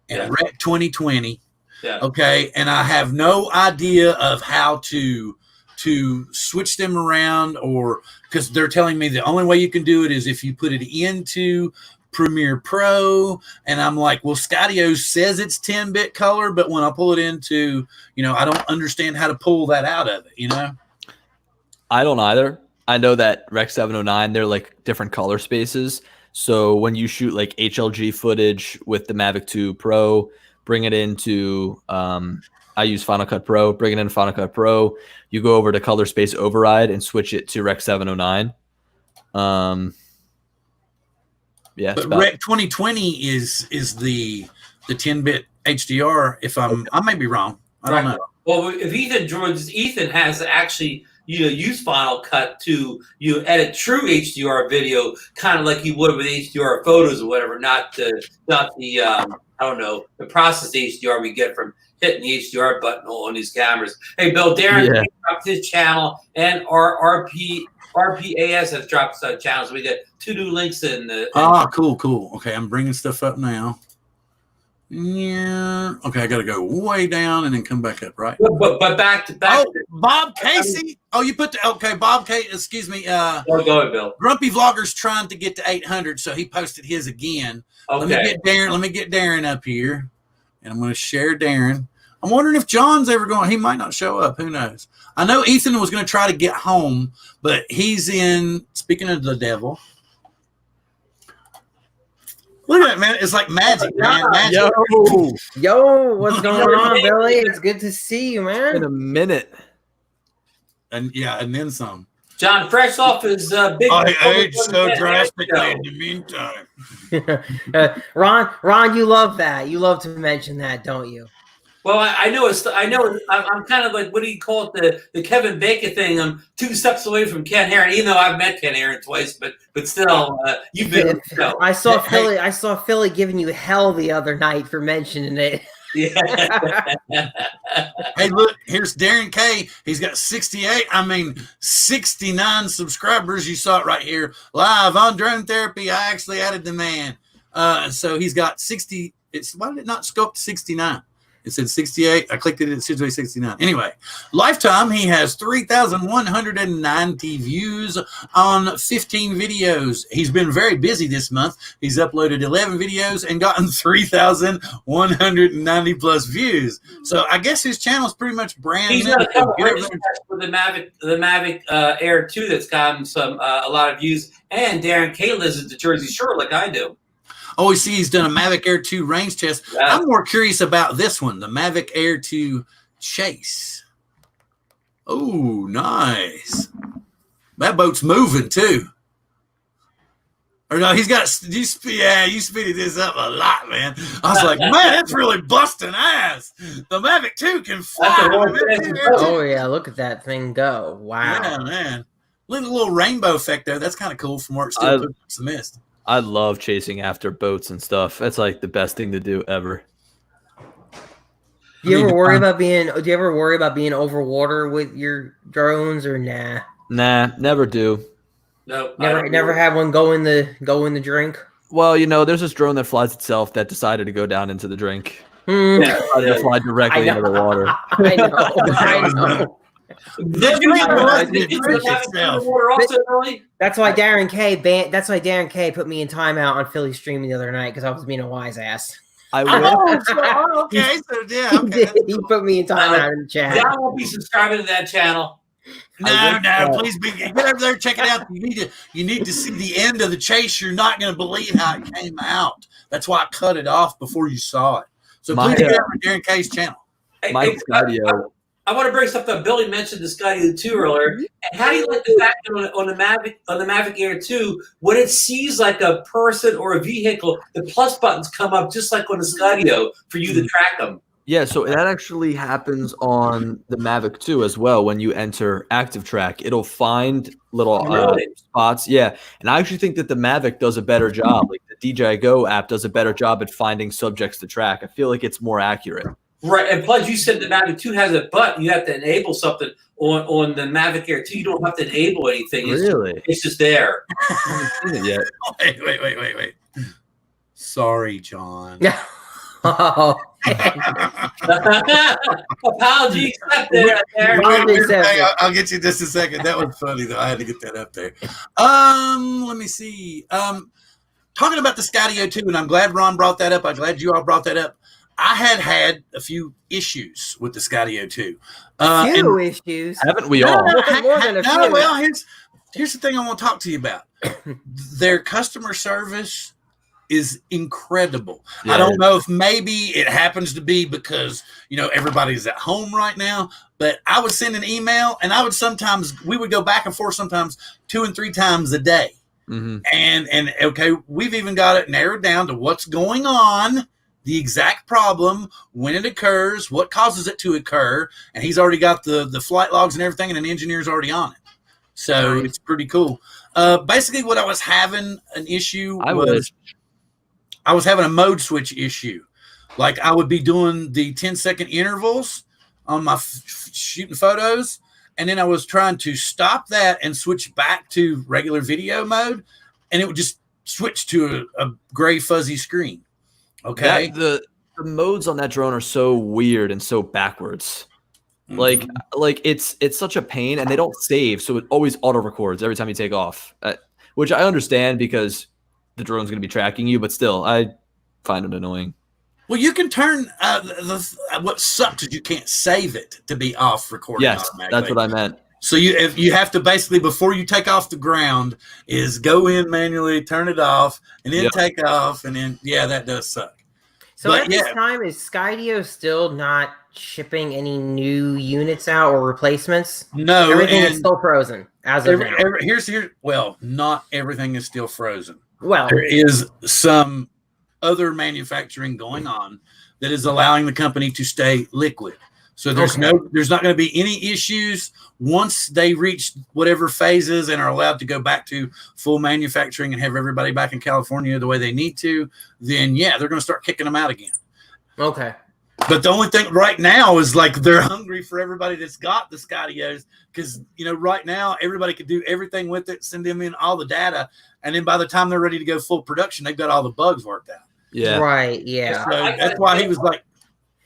and Rec 2020. Yeah. Okay, and I have no idea of how to switch them around, or because they're telling me the only way you can do it is if you put it into Premiere Pro, and I'm like, well, Skydio says it's 10-bit color, but when I pull it into, I don't understand how to pull that out of it, I don't either. I know that Rec 709, they're like different color spaces. So when you shoot like HLG footage with the Mavic 2 Pro, bring it into, I use Final Cut Pro, bring it in Final Cut Pro, you go over to color space override and switch it to Rec 709. Yeah, but Rec 2020 is the 10-bit HDR. If I may be wrong, I don't know. Well, if Ethan has actually use Final Cut to edit true HDR video, kind of like you would with HDR photos or whatever, not the I don't know, the processed HDR we get from hitting the HDR button on these cameras. Hey, Bill, Darren dropped his channel, and our RPAS has dropped channels. We got 2 new links in the. Cool. Okay, I'm bringing stuff up now. Yeah. Okay, I got to go way down and then come back up, right? But back to Bob Casey. You put the Bob Casey. Excuse me. Go ahead, Bill. Grumpy Vlogger's trying to get to 800, so he posted his again. Okay. Let me get Darren up here, and I'm going to share Darren. I'm wondering if John's ever going. He might not show up. Who knows? I know Ethan was going to try to get home, but he's in. Speaking of the devil. Look at that, man. It's like magic, man. Magic. Yo, what's going on, Billy? It's good to see you, man. In a minute. And then some. John, fresh off his big. I aged so drastically in the meantime. Ron, you love that. You love to mention that, don't you? Well, I know. I'm kind of like, what do you call it? The Kevin Bacon thing. I'm 2 steps away from Ken Aaron, even though I've met Ken Aaron twice, but still, you've been. I saw Philly giving you hell the other night for mentioning it. Yeah. Hey, look, here's Darren K. He's got 69 subscribers. You saw it right here, live on Drone Therapy. I actually added the man. So he's got 60. Why did it not scope to 69? It said 68. I clicked it. It should say 69. Anyway, lifetime, he has 3,190 views on 15 videos. He's been very busy this month. He's uploaded 11 videos and gotten 3,190 plus views. So I guess his channel is pretty much brand new. He's got a couple with the Mavic Air 2 that's gotten a lot of views. And Darren K lives at the Jersey Shore like I do. Oh, we see he's done a Mavic Air 2 range test. Yeah. I'm more curious about this one, the Mavic Air 2 Chase. Oh, nice. That boat's moving, too. Or no, he's got, you speeded this up a lot, man. I was like, man, it's really busting ass. The Mavic 2 can fly. Oh, yeah, look at that thing go. Wow. Yeah, man. Look at the little rainbow effect there. That's kind of cool from where it still puts the mist. I love chasing after boats and stuff. That's like the best thing to do ever. Do you ever worry about being over water with your drones or nah? Nah, never do. No, never had one go in the drink. Well, there's this drone that flies itself that decided to go down into the drink. Yeah. To fly directly into the water. I know. That's why Darren K put me in timeout on Philly streaming the other night because I was being a wise ass. I will. Okay, so yeah, okay. He put me in timeout in the chat. I won't be subscribing to that channel. No, please get over there, check it out. You need to see the end of the chase. You're not going to believe how it came out. That's why I cut it off before you saw it. So please get over to Darren K's channel. I want to bring something up. Billy mentioned the Skydio 2 earlier. And how do you like the fact that on the Mavic Air 2, when it sees like a person or a vehicle, the plus buttons come up just like on the Skydio for you to track them? Yeah, so that actually happens on the Mavic 2 as well. When you enter Active Track, it'll find little spots. Yeah, and I actually think that the Mavic does a better job. Like the DJI Go app does a better job at finding subjects to track. I feel like it's more accurate. Right, and plus you said the Mavic 2 has a button. You have to enable something on the Mavic Air 2. You don't have to enable anything. It's just there. I haven't seen it yet. Wait. Sorry, John. Oh. Apology accepted. I'll get you just a second. That was funny though. I had to get that up there. Let me see. Talking about the Skydio 2, and I'm glad Ron brought that up. I'm glad you all brought that up. I had a few issues with the Skydio 2. Issues. Haven't we all? More than a few. Well, here's the thing I want to talk to you about. Their customer service is incredible. Yeah. I don't know if maybe it happens to be because, everybody's at home right now, but I would send an email and we would go back and forth sometimes 2 and 3 times a day. Mm-hmm. And okay, we've even got it narrowed down to what's going on. the exact problem, when it occurs, what causes it to occur, and he's already got the flight logs and everything, and an engineer's already on it. So it's pretty cool. Basically, what I was having an issue I was having a mode switch issue. Like I would be doing the 10-second intervals on my shooting photos, and then I was trying to stop that and switch back to regular video mode, and it would just switch to a gray fuzzy screen. Okay, the modes on that drone are so weird and so backwards. Like it's such a pain, and they don't save, so it always auto records every time you take off, which I understand because the drone's going to be tracking you, but still, I find it annoying. Well, you can turn what sucks is you can't save it to be off recording. Yes, that's what I meant. So you have to basically, before you take off the ground, is go in manually, turn it off, and then take off, and then that does suck. So at this time, is Skydio still not shipping any new units out or replacements? No, everything is still frozen as of now. Well, not everything is still frozen. Well, there is some other manufacturing going on that is allowing the company to stay liquid. So there's not going to be any issues once they reach whatever phases and are allowed to go back to full manufacturing and have everybody back in California the way they need to. Then they're going to start kicking them out again. Okay. But the only thing right now is like they're hungry for everybody that's got the Skydios, because right now everybody can do everything with it, send them in all the data, and then by the time they're ready to go full production, they've got all the bugs worked out. Yeah. Right. Yeah. So that's why he was like.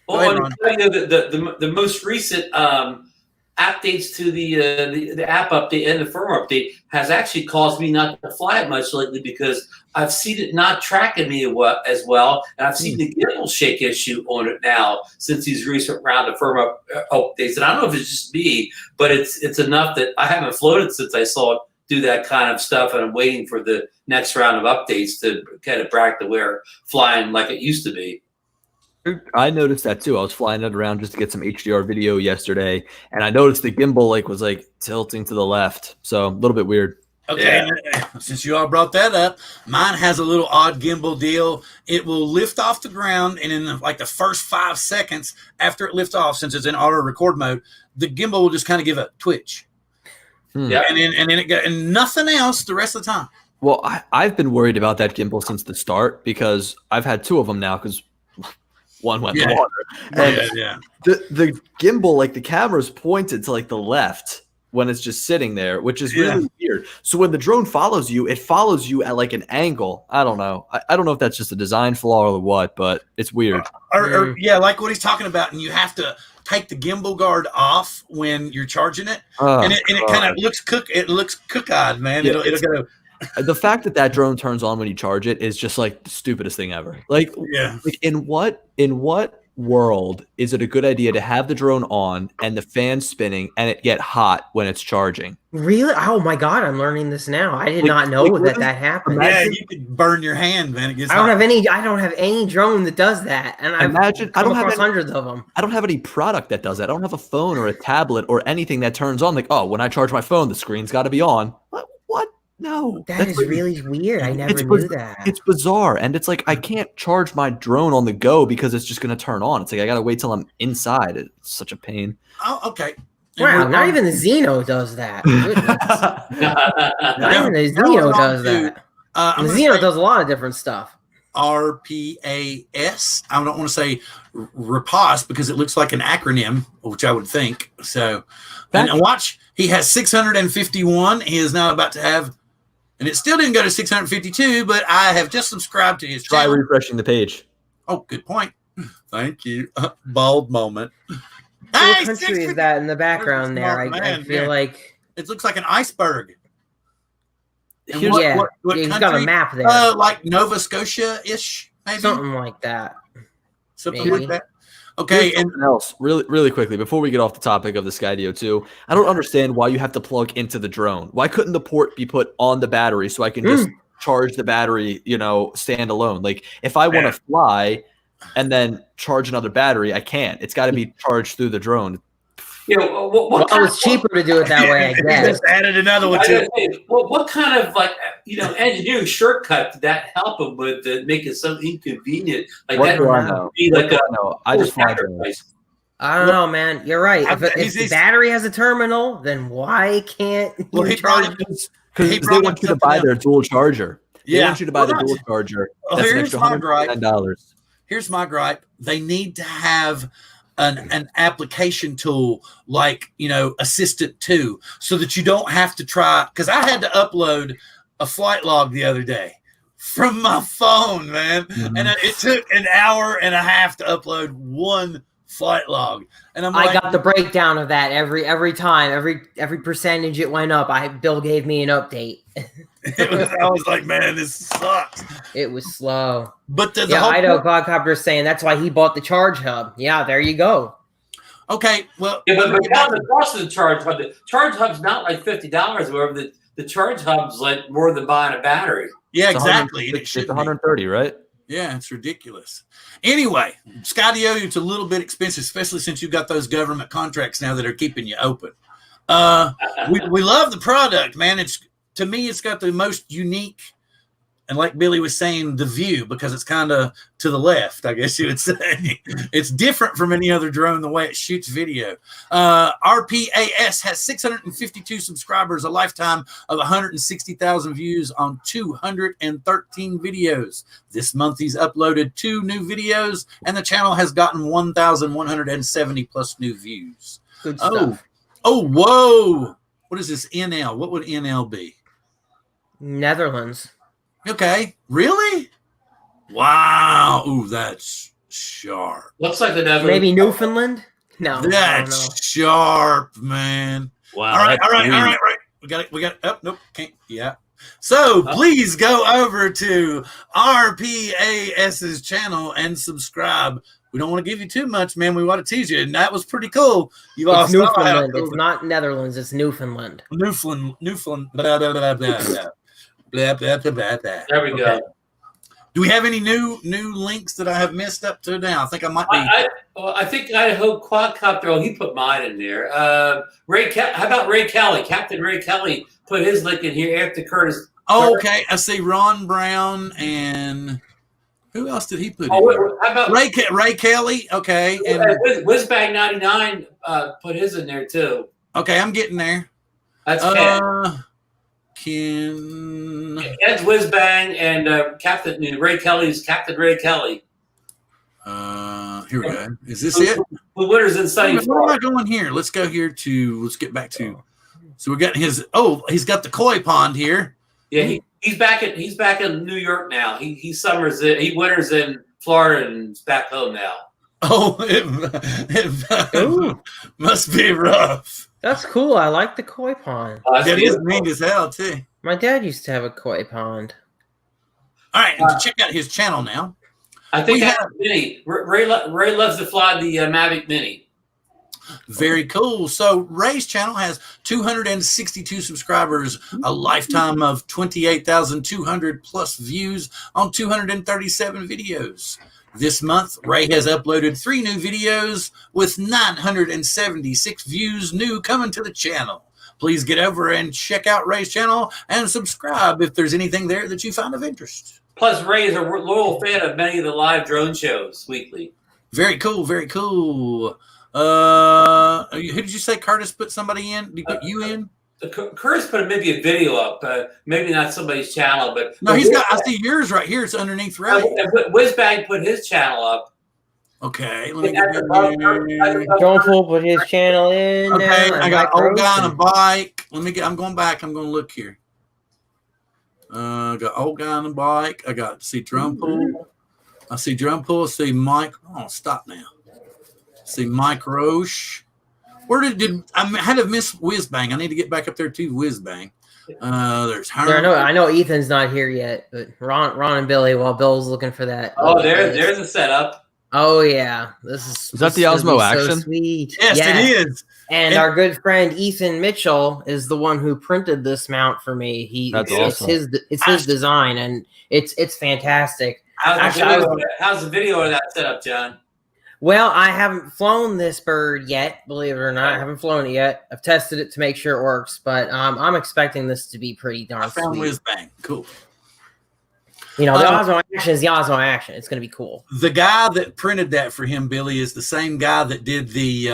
The most recent updates to the app update and the firmware update has actually caused me not to fly it much lately, because I've seen it not tracking me as well, and I've seen the gimbal shake issue on it now since these recent round of firmware updates. And I don't know if it's just me, but it's enough that I haven't floated since I saw it do that kind of stuff, and I'm waiting for the next round of updates to kind of back to where flying like it used to be. I noticed that too. I was flying it around just to get some HDR video yesterday, and I noticed the gimbal was tilting to the left, so a little bit weird. Okay, since you all brought that up, mine has a little odd gimbal deal. It will lift off the ground, and in the first 5 seconds after it lifts off, since it's in auto record mode, the gimbal will just kind of give a twitch. Yeah, and then it got, and nothing else the rest of the time. Well, I've been worried about that gimbal since the start, because I've had 2 of them now, because one went in the water. And the gimbal, the camera's pointed to the left when it's just sitting there, which is really weird. So when the drone follows you, it follows you at an angle. I don't know. I don't know if that's just a design flaw or what, but it's weird. Or like what he's talking about, and you have to take the gimbal guard off when you're charging it, and it kind of looks cook-eyed, man. Yeah, it'll go. The fact that drone turns on when you charge it is just the stupidest thing ever. In what world is it a good idea to have the drone on and the fan spinning and it get hot when it's charging? Really? Oh my God, I'm learning this now. I did not know that happened. Yeah, you could burn your hand, man. It gets I don't have any drone that does that, and I don't have hundreds of them. I don't have any product that does that. I don't have a phone or a tablet or anything that turns on when I charge my phone, the screen's got to be on. What? No, that is really weird. I never knew that. It's bizarre, and it's I can't charge my drone on the go because it's just going to turn on. It's I got to wait till I'm inside. It's such a pain. Oh, okay. Wow, not even the Xeno does that. Not even the Xeno does that. The Xeno does a lot of different stuff. RPAS. I don't want to say RPAS because it looks like an acronym, which I would think. So, and watch, he has 651. He is now about to have. And it still didn't go to 652, but I have just subscribed to his channel. Try refreshing the page. Oh, good point. Thank you. Bald moment. What country is that in the background there? I feel like it looks like an iceberg. He's got a map there. Like Nova Scotia-ish, maybe? Something like that. Something like that. Okay, and else really quickly before we get off the topic of the Skydio 2, I don't understand why you have to plug into the drone. Why couldn't the port be put on the battery so I can just charge the battery, stand alone? If I want to fly and then charge another battery, I can't. It's got to be charged through the drone. You know, what Well, it's cheaper to do it that way, I He guess. just added another one I too. gotta say, what kind of like engineering shortcut did that help him with to make it so inconvenient? Like What that do I would know? be What like do a I know? I just fly drones. sacrifice. I don't know, man. You're right. I If, bet if the he's- battery has a terminal, then why can't Well, you he brought charge? it. Because He they brought want up you to something buy else. their dual charger. They Yeah. want you to buy the Well, dual charger. Well, That's an here's extra my gripe. $109. Here's my gripe. They need to have an application tool like, Assistant 2 so that you don't have to try. Because I had to upload a flight log the other day from my phone, man. Mhm. And it took an hour and a half to upload one flight log. And I'm I like, got the breakdown of that every time, every percentage it went up. Bill gave me an update. I was like, man, this sucks. It was slow. But the Yeah, whole I know. point- Quadcopter is saying that's why he bought the charge hub. Yeah, there you go. okay, well, Yeah, let me but get back now the cost of the charge hub. The charge hub's not like $50 or whatever. The charge hub's like more than buying a battery. yeah, It's exactly. And it It's shouldn't be. 130, right? Yeah, it's ridiculous. Anyway, Skydio, it's a little bit expensive, especially since you've got those government contracts now that are keeping you open. We love the product, man. To me, it's got the most unique, and like Billy was saying, the view, because it's kind of to the left, I guess you would say. It's different from any other drone the way it shoots video. RPAS has 652 subscribers, a lifetime of 160,000 views on 213 videos. This month, he's uploaded 2 new videos, and the channel has gotten 1,170 plus new views. Good stuff. Oh, whoa. What is this NL? What would NL be? Netherlands. Okay. Really? Wow. Ooh, that's sharp. Looks like the Netherlands. Maybe Newfoundland? No. I don't know. That's sharp, man. Wow. All right. that's sweet. We got it. Oh, nope. Can't. Yeah. So please go over to RPAS's channel and subscribe. We don't want to give you too much, man. We want to tease you. And that was pretty cool. You all It's saw how Newfoundland. cool- It's not Netherlands. It's Newfoundland. Newfoundland, blah, blah, blah, blah, blah. Blah, blah, blah, blah, blah. There we go. Okay. Do we have any new links that I have missed up to now? I think I might be. I think I hope Quadcopter. Oh, he put mine in there. How about Ray Kelly? Captain Ray Kelly put his link in here after Curtis. Oh, okay. I see Ron Brown and who else did he put in? How about Ray Kelly. Okay. And Whizbang99 put his in there too. okay, I'm getting there. That's Ed. Ed's Whizbang and Captain Ray Kelly's Captain Ray Kelly. Here we go. Is this it? The winners in Sunny Where am I Florida. going here? Let's go here to. Let's get back to. So we got his. Oh, he's got the koi pond here. Yeah, he's back in New York now. He winters in Florida and is back home now. Oh, it Ooh. must be rough. That's cool. I like the koi pond. That's It is beautiful. neat as hell too. My dad used to have a koi pond. All right, and to check out his channel now. I think We that's Mini. Ray loves to fly the Mavic Mini. Very cool. So Ray's channel has 262 subscribers, a lifetime of 28,200 plus views on 237 videos. This month, Ray has uploaded 3 new videos with 976 views new coming to the channel. Please get over and check out Ray's channel and subscribe if there's anything there that you find of interest. Plus, Ray is a loyal fan of many of the live drone shows weekly. Very cool. Very cool. Who did you say Curtis put somebody in? Did he put you in? Curtis put maybe a video up, maybe not somebody's channel, but No, he's got. I see yours right here. It's underneath Ray. Whizbang put his channel up. Okay, let me get down here. Don't Fool put his channel in. Okay, now, and I got Mike old guy on a Rosen. bike. Let me get. I'm going back. I'm going to look here. I got old guy on a bike. I got see drum pool. I see drum pool. I see Mike. Oh, stop now. See Mike Roche. Where did I had to miss Whizbang? I need to get back up there to Whizbang. There's Herman. I know Ethan's not here yet, but Ron and Billy, while Bill's looking for that. Oh, there's a setup. Oh yeah, this is that the this is gonna Osmo be so Action? sweet. Yes, it is. And our good friend Ethan Mitchell is the one who printed this mount for me. That's it's awesome. his design, and it's fantastic. How's Actually, the video of that setup, John? Well, I haven't flown this bird yet, believe it or not. I haven't flown it yet. I've tested it to make sure it works, but I'm expecting this to be pretty darn I found sweet. whiz bang. Cool. You know, the Osmo Action is the Osmo Action. It's going to be cool. The guy that printed that for him, Billy, is the same guy that did the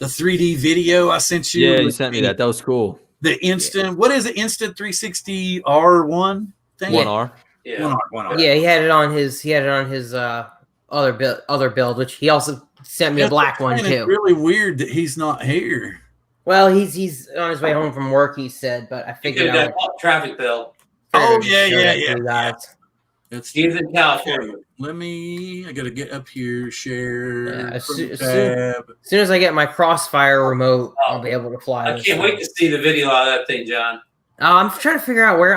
3D video I sent you. Yeah, you sent me that. That was cool. The instant, what is it? Instant 360 R1 thing? 1R. Yeah. 1R. Yeah, he had it on his other build, which he also sent me a black one It's too. really weird that he's not here. Well, he's on his way home from work, he said, but I He figured could have out. got a traffic bill. Oh, yeah. It's, He's in California. I got to get up here, share. Yeah, as tab. soon as I get my Crossfire remote, I'll be able to fly. I can't wait to see the video of that thing, John. I'm trying to figure out where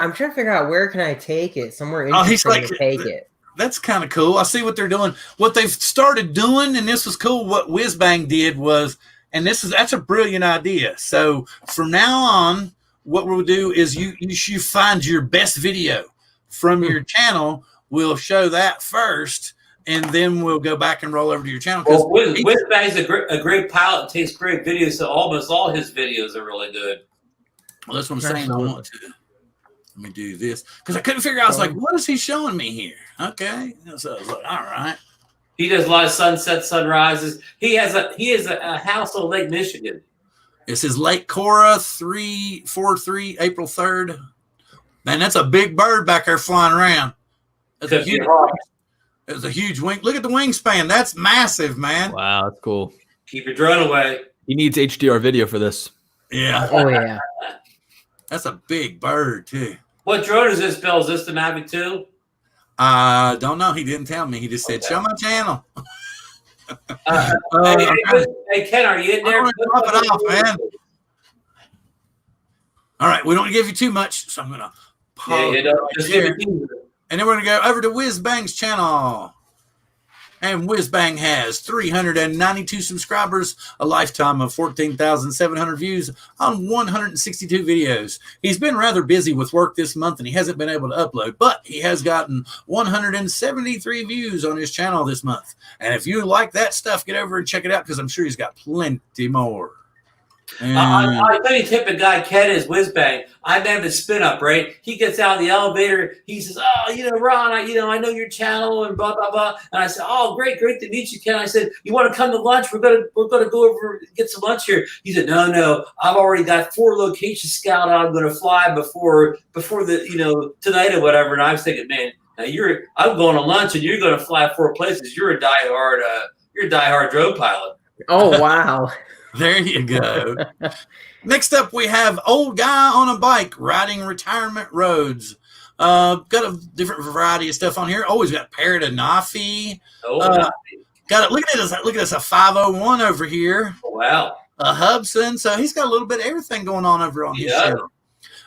can I take it? Somewhere interesting to take it. That's kind of cool. I see what they're doing. What they've started doing, and this was cool. What Whizbang did was, and that's a brilliant idea. So from now on, what we'll do is you find your best video from your channel. We'll show that first, and then we'll go back and roll over to your channel. Well, Whizbang's a great pilot, takes great videos, so almost all his videos are really good. Well, that's what I'm saying. I want to. Let me do this because I couldn't figure out. I was like, what is he showing me here? Okay. So I was like, all right. He does a lot of sunsets, sunrises. He has a house on Lake Michigan. This is Lake Cora 343, April 3rd. Man, that's a big bird back there flying around. That's a huge wing. Look at the wingspan. That's massive, man. Wow, that's cool. Keep your drone away. He needs HDR video for this. Yeah. Oh yeah. That's a big bird too. What drone is this, Bill? Is this the Mavic 2? I don't know. He didn't tell me. He just said, show my channel. Hey, Ken, are you in there? I'm gonna drop it off, man. All right. We don't give you too much, so I'm going to pause Just here. give it And then we're going to go over to Whizbang's channel. And Whizbang has 392 subscribers, a lifetime of 14,700 views on 162 videos. He's been rather busy with work this month, and he hasn't been able to upload, but he has gotten 173 views on his channel this month. And if you like that stuff, get over and check it out, because I'm sure he's got plenty more. I tell you, type of guy Ken is Whizbang. I met him at Spin Up, right? He gets out of the elevator. He says, "Oh, Ron, I know your channel and blah blah blah." And I said, "Oh, great to meet you, Ken." I said, "You want to come to lunch? We're gonna go over and get some lunch here." He said, "No, I've already got 4 locations scouted out. I'm gonna fly before the tonight or whatever." And I was thinking, man, now I'm going to lunch and you're gonna fly 4 places. You're a diehard drone pilot. Oh wow. There you go. Next up, we have old guy on a bike riding retirement roads. Got a different variety of stuff on here. Oh, he's got Paradinafi. Got it. Look at this. Look at this. A 501 over here. Oh, wow. A Hubson. So he's got a little bit of everything going on over on his channel.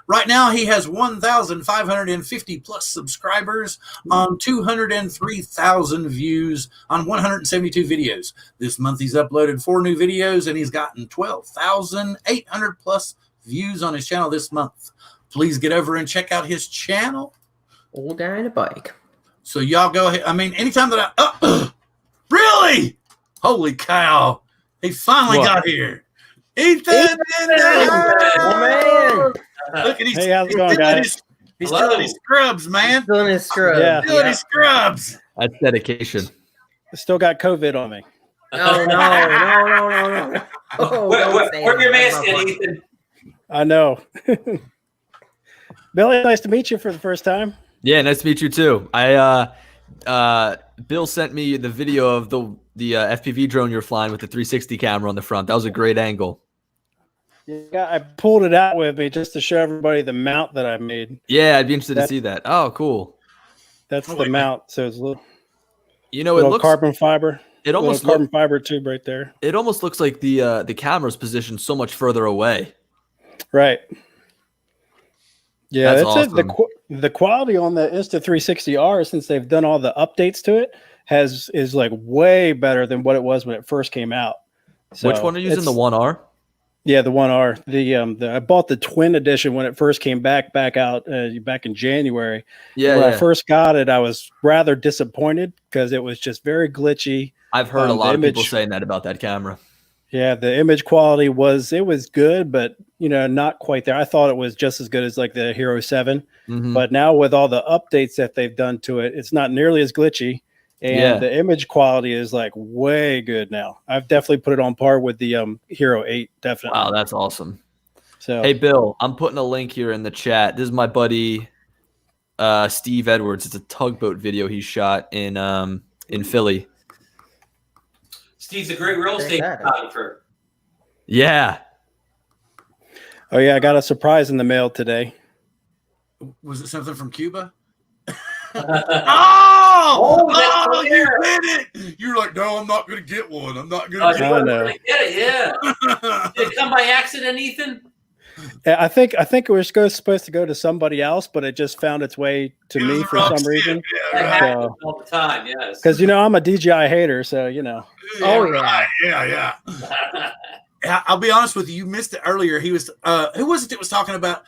Right now, he has 1,550 plus subscribers on 203,000 views on 172 videos. This month, he's uploaded 4 new videos, and he's gotten 12,800 plus views on his channel this month. Please get over and check out his channel. Old guy on a bike. So y'all go ahead. I mean, anytime that really? Holy cow. He finally got here. Ethan! Oh, man. Look at Hey, how's it going, guys? He's still in his scrubs, man. Still in his scrub. Yeah. Still in his scrubs. That's dedication. I still got COVID on me. No. Oh, Wear your mask in, Ethan. I know. Billy, nice to meet you for the first time. Yeah, nice to meet you too. Bill sent me the video of the FPV drone you're flying with the 360 camera on the front. That was a great angle. Yeah, I pulled it out with me just to show everybody the mount that I made. Yeah, I'd be interested to see that. Oh, cool. That's the mount. So it's a little, it little looks carbon fiber. It almost carbon fiber tube right there. It almost looks like the camera's positioned so much further away. Right. Yeah, that's awesome. it. The quality on the Insta360R, since they've done all the updates to it, is like way better than what it was when it first came out. So Which one are you using? The 1R? Yeah, the 1R. I bought the twin edition when it first came back out back in January. Yeah. When I first got it, I was rather disappointed because it was just very glitchy. I've heard a lot of people image- saying that about that camera. Yeah, the image quality was good, but not quite there. I thought it was just as good as like the Hero 7, but now with all the updates that they've done to it, it's not nearly as glitchy, and the image quality is like way good now. I've definitely put it on par with the Hero 8, definitely. Wow, that's awesome. So hey, Bill, I'm putting a link here in the chat. This is my buddy Steve Edwards. It's a tugboat video he shot in Philly. Steve's a great real estate photographer. Yeah. Oh yeah, I got a surprise in the mail today. Was it something from Cuba? Oh, you did it! You're like, no, I'm not going to get one. I'm not going to get one. know. Get it, yeah. Did it come by accident, Ethan? I think it was supposed to go to somebody else, but it just found its way to me for some reason. That happens all the time, yes. Because I'm a DJI hater, so Oh yeah, yeah. I'll be honest with you. You missed it earlier. He was who was it that was talking about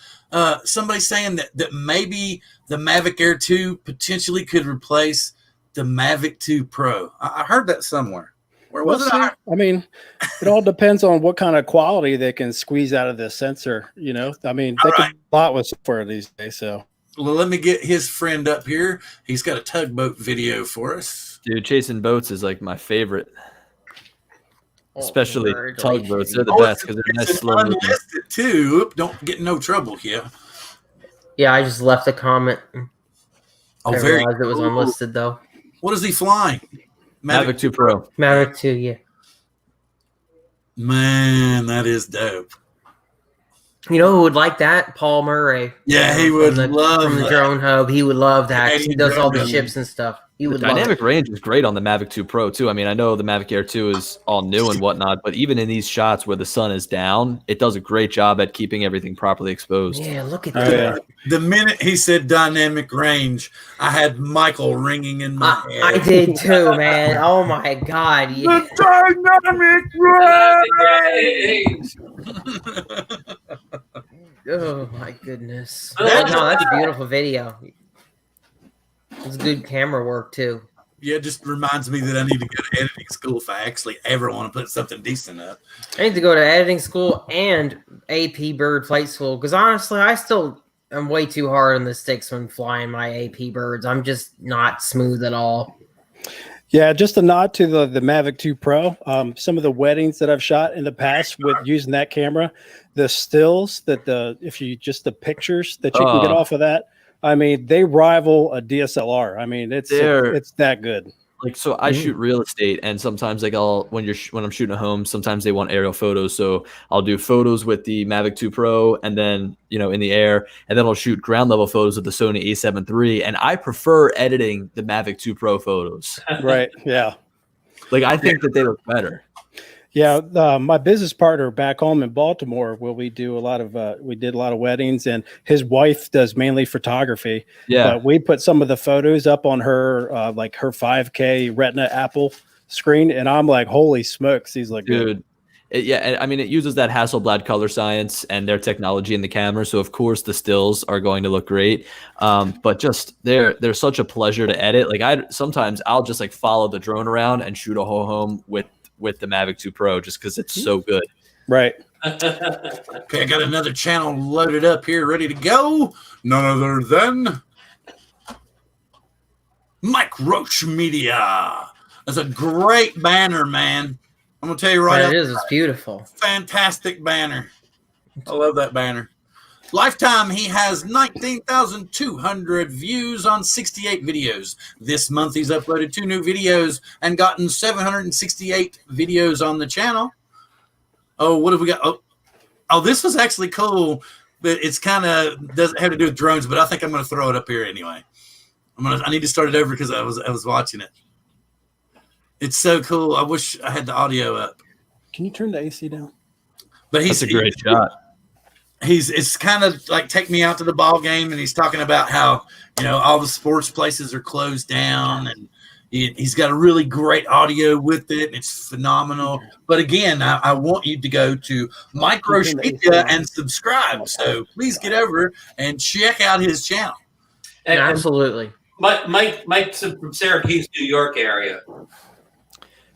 somebody saying that maybe the Mavic Air 2 potentially could replace the Mavic 2 Pro. I heard that somewhere. Where was it? I mean, it all depends on what kind of quality they can squeeze out of the sensor. I mean, they can do a lot with software these days. So, well, let me get his friend up here. He's got a tugboat video for us. Dude, chasing boats is like my favorite. Especially tugboats. They're the Oh, best because they're nice, it's slow moving. unlisted too. Oop, don't get in no trouble here. yeah. I just left a comment. Oh, I very realized it was cool. unlisted though. What is he flying? Mavic 2 Pro. Mavic 2, yeah. Man, that is dope. You know who would like that? Paul Murray. Yeah, he would love from the that. Drone Hub. He would love that. 'Cause he Canadian does all the Drone Hub. ships and stuff. He The would love dynamic it. range is great on the Mavic 2 Pro too. I mean, I know the Mavic Air 2 is all new and whatnot, but even in these shots where the sun is down, it does a great job at keeping everything properly exposed. Yeah, look at Oh, that. yeah. The minute he said dynamic range, I had Michael ringing in my head. I did too, man. Oh my god. Yeah. Dynamic range. Oh my goodness. Oh, No, that's a beautiful video. It's good camera work too. Yeah, it just reminds me that I need to go to editing school if I actually ever want to put something decent up. I need to go to editing school and AP bird flight school because honestly, I still am way too hard on the sticks when flying my AP birds. I'm just not smooth at all. Yeah, just a nod to the Mavic 2 Pro. Some of the weddings that I've shot in the past with using that camera, the stills the pictures that you can get off of that. I mean, they rival a DSLR. I mean, it's that good. Like, so I shoot real estate, and sometimes like when I'm shooting a home, sometimes they want aerial photos. So I'll do photos with the Mavic 2 Pro, and then in the air, and then I'll shoot ground level photos with the Sony A7 III. And I prefer editing the Mavic 2 Pro photos. Right? Yeah. Like, I think that they look better. Yeah, my business partner back home in Baltimore, where we did a lot of weddings, and his wife does mainly photography. Yeah, but we put some of the photos up on her like her 5K Retina Apple screen, and I'm like, holy smokes, these look good. Yeah, I mean, it uses that Hasselblad color science and their technology in the camera, so of course the stills are going to look great. But just they're such a pleasure to edit. Like sometimes I'll just like follow the drone around and shoot a whole home with the Mavic 2 Pro just because it's so good. Right. Okay, I got another channel loaded up here, ready to go. None other than Mike Roche Media. That's a great banner, man. I'm gonna tell you right Yeah, now, it is. It's beautiful. fantastic banner. I love that banner. Lifetime, he has 19,200 views on 68 videos. This month, he's uploaded 2 new videos and gotten 768 videos on the channel. Oh, what have we got? Oh, this was actually cool, but it's kind of doesn't have to do with drones, but I think I'm going to throw it up here anyway. I need to start it over because I was watching it. It's so cool. I wish I had the audio up. Can you turn the AC down? But That's a great shot. It's kind of like take me out to the ball game, and he's talking about how all the sports places are closed down, and he's got a really great audio with it, and it's phenomenal. But again, I want you to go to Mike Roche Media and subscribe. So please get over and check out his channel. Absolutely. Mike's from Syracuse, New York area.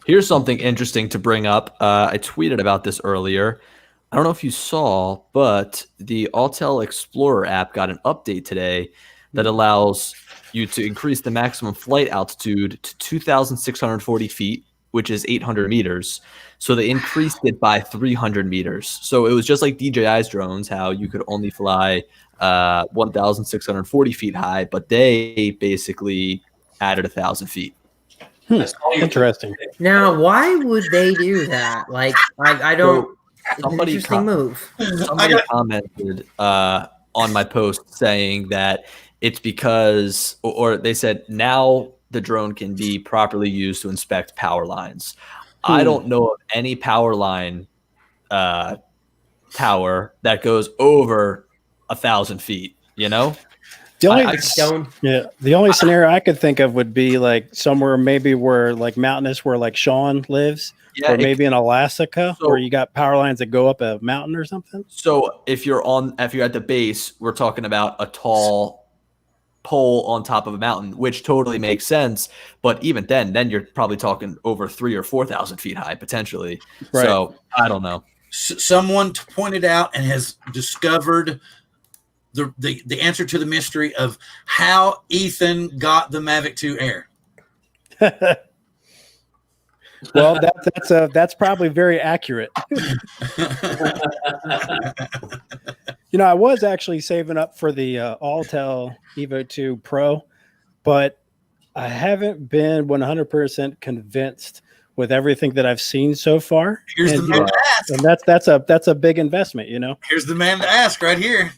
Here's something interesting to bring up. I tweeted about this earlier. I don't know if you saw, but the Autel Explorer app got an update today that allows you to increase the maximum flight altitude to 2,640 feet, which is 800 meters. So they increased it by 300 meters. So it was just like DJI's drones, how you could only fly 1,640 feet high, but they basically added 1,000 feet. Interesting. Now, why would they do that? Like, I don't. Somebody Interesting move. Somebody commented on my post saying that it's because, or they said now the drone can be properly used to inspect power lines. I don't know of any power line tower that goes over 1,000 feet. You know, the only scenario I could think of would be like somewhere maybe where like mountainous, where like Sean lives. Or maybe in Alaska, where you got power lines that go up a mountain or something. So if you're at the base, we're talking about a tall pole on top of a mountain, which totally makes sense. But even then you're probably talking over 3,000 or 4,000 feet high potentially. Right. So I don't know. Someone pointed out and has discovered the answer to the mystery of how Ethan got the Mavic 2 Air. Well, that's probably very accurate. I was actually saving up for the Autel Evo 2 Pro, but I haven't been 100% convinced with everything that I've seen so far. Here's the man to ask. And that's a big investment, Here's the man to ask right here.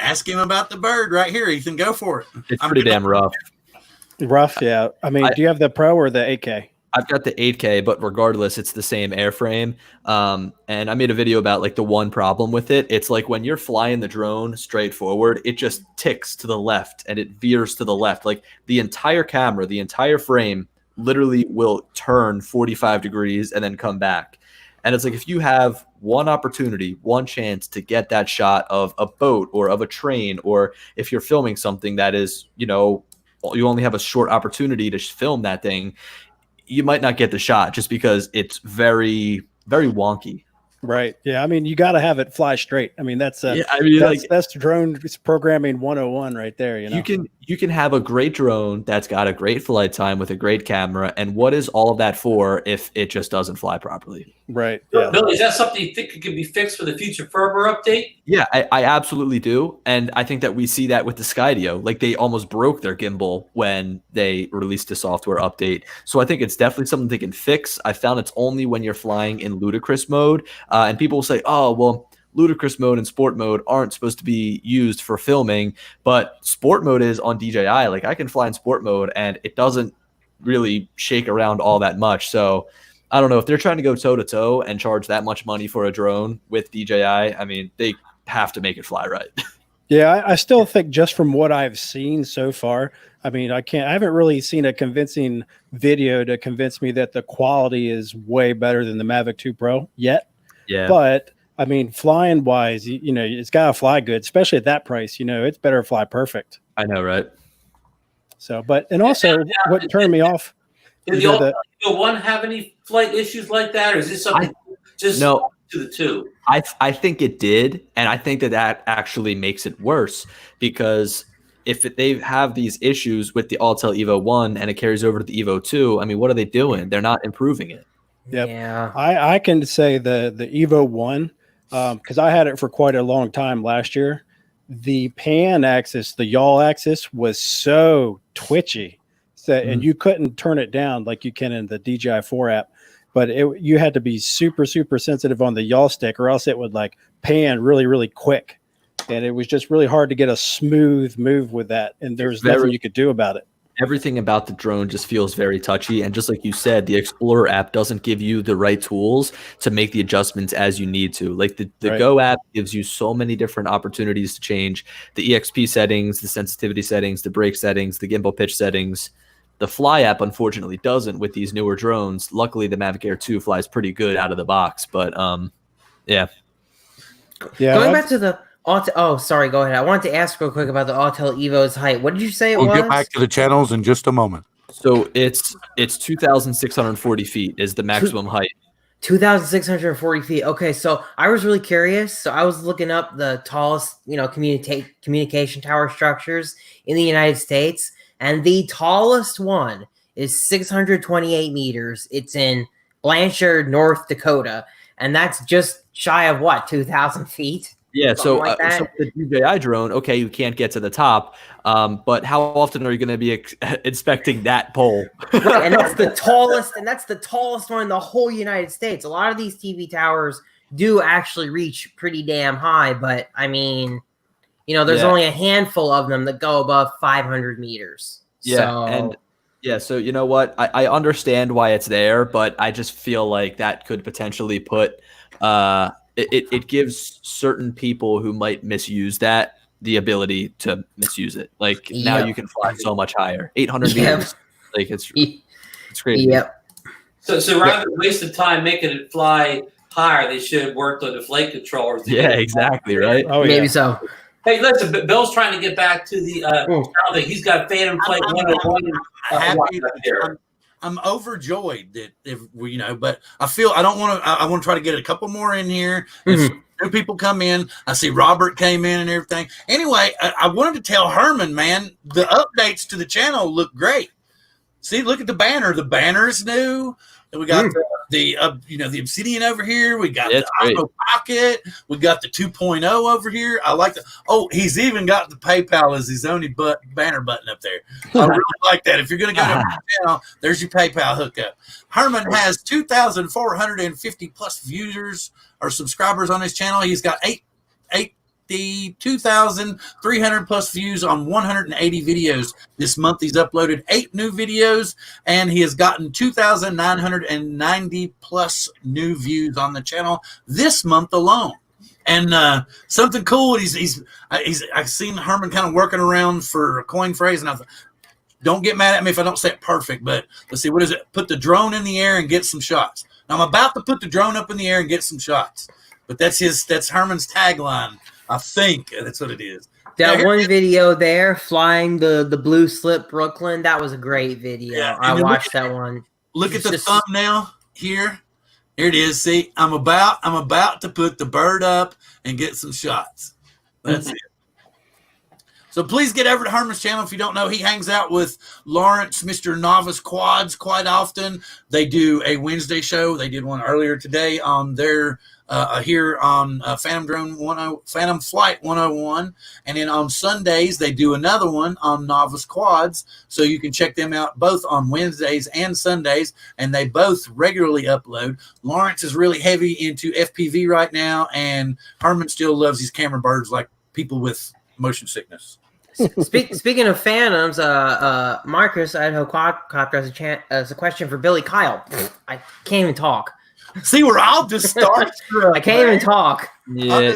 Ask him about the bird right here, Ethan. Go for it. It's pretty damn rough. Rough, yeah. I mean, do you have the Pro or the 8K? I've got the 8K, but regardless, it's the same airframe. And I made a video about like the one problem with it. It's like when you're flying the drone straight forward, it just ticks to the left and it veers to the left. Like the entire camera, the entire frame literally will turn 45 degrees and then come back. And it's like if you have one opportunity, one chance to get that shot of a boat or of a train, or if you're filming something that is, you only have a short opportunity to film that thing, you might not get the shot just because it's very, very wonky. Right. Yeah. I mean, you got to have it fly straight. I mean, that's drone programming 101 right there. You can have a great drone that's got a great flight time with a great camera. And what is all of that for if it just doesn't fly properly? Right. Yeah. Billy, is that something you think could be fixed for the future firmware update? Yeah, I absolutely do. And I think that we see that with the Skydio. Like they almost broke their gimbal when they released a software update. So I think it's definitely something they can fix. I found it's only when you're flying in ludicrous mode. And people will say, oh, well, ludicrous mode and sport mode aren't supposed to be used for filming, but sport mode is on DJI. Like I can fly in sport mode and it doesn't really shake around all that much. So I don't know if they're trying to go toe to toe and charge that much money for a drone with DJI. I mean, they have to make it fly right. Yeah, I still think just from what I've seen so far, I mean, I haven't really seen a convincing video to convince me that the quality is way better than the Mavic 2 Pro yet. Yeah. But I mean, flying wise, it's got to fly good, especially at that price. It's better to fly perfect. I know, right? So, and also what turned me off. Did the Evo 1 have any flight issues like that, or is this something to the 2? I think it did, and I think that actually makes it worse because if they have these issues with the Autel Evo 1 and it carries over to the Evo 2, I mean, what are they doing? They're not improving it. Yep. Yeah. I can say the Evo 1, because I had it for quite a long time last year. The pan axis, the yaw axis was so twitchy. And you couldn't turn it down like you can in the DJI 4 app, but you had to be super, super sensitive on the yaw stick or else it would like pan really, really quick. And it was just really hard to get a smooth move with that. And there's nothing you could do about it. Everything about the drone just feels very touchy. And just like you said, the Explorer app doesn't give you the right tools to make the adjustments as you need to. Like the Go app gives you so many different opportunities to change the EXP settings, the sensitivity settings, the brake settings, the gimbal pitch settings. The Fly app, unfortunately, doesn't with these newer drones. Luckily, the Mavic Air 2 flies pretty good out of the box. But, yeah. Going back to the oh, sorry, go ahead. I wanted to ask real quick about the Autel Evo's height. What did you say it was? We'll get back to the channels in just a moment. So it's 2,640 feet is the maximum height. 2,640 feet. Okay, so I was really curious. So I was looking up the tallest, communication tower structures in the United States, and the tallest one is 628 meters. It's in Blanchard, North Dakota, and that's just shy of what, 2,000 feet? Yeah, so, Like so the DJI drone, okay, you can't get to the top, but how often are you going to be inspecting that pole? Right, and that's the tallest one in the whole United States. A lot of these TV towers do actually reach pretty damn high, but I mean, there's only a handful of them that go above 500 meters. Yeah, so you know what? I understand why it's there, but I just feel like that could potentially put it gives certain people who might misuse that the ability to misuse it. Like now you can fly so much higher, 800 meters. Like it's crazy. Yep. So rather than waste of time making it fly higher, they should have worked on the flight controllers. Yeah, exactly. Right. Oh, Maybe so. Hey, listen, Bill's trying to get back to the channel thing. He's got Phantom Flight 101. I'm overjoyed that but I feel I want to try to get a couple more in here. New people come in. I see Robert came in and everything. Anyway, I wanted to tell Herman, man, the updates to the channel look great. See, look at the banner. The banner is new. And we got the Obsidian over here. We got the Osmo Pocket. We got the 2.0 over here. I like the. Oh, he's even got the PayPal as his only banner button up there. I really like that. If you're going to go to my channel, there's your PayPal hookup. Herman has 2,450 plus viewers or subscribers on his channel. He's got 2,300 plus views on 180 videos this month. He's uploaded 8 new videos, and he has gotten 2,990 plus new views on the channel this month alone. And something cool, I've seen Herman kind of working around for a coin phrase, and I thought, don't get mad at me if I don't say it perfect, but let's see, what is it? Put the drone in the air and get some shots. Now, I'm about to put the drone up in the air and get some shots, but that's Herman's tagline. I think that's what it is. That one video there, flying the blue slip Brooklyn, that was a great video. Yeah, I watched that one. Look at the thumbnail here. Here it is. See, I'm about to put the bird up and get some shots. That's it. So please get over to Herman's channel. If you don't know, he hangs out with Lawrence, Mr. Novice Quads quite often. They do a Wednesday show. They did one earlier today on their here on Phantom Flight 101, and then on Sundays they do another one on Novice Quads. So you can check them out both on Wednesdays and Sundays, and they both regularly upload. Lawrence is really heavy into FPV right now, and Herman still loves his camera birds like people with motion sickness. Speaking of Phantoms, Marcus Idaho Quadcopter has a question for Billy Kyle. I can't even talk. See, we're all just starstruck. I can't even talk. Yeah.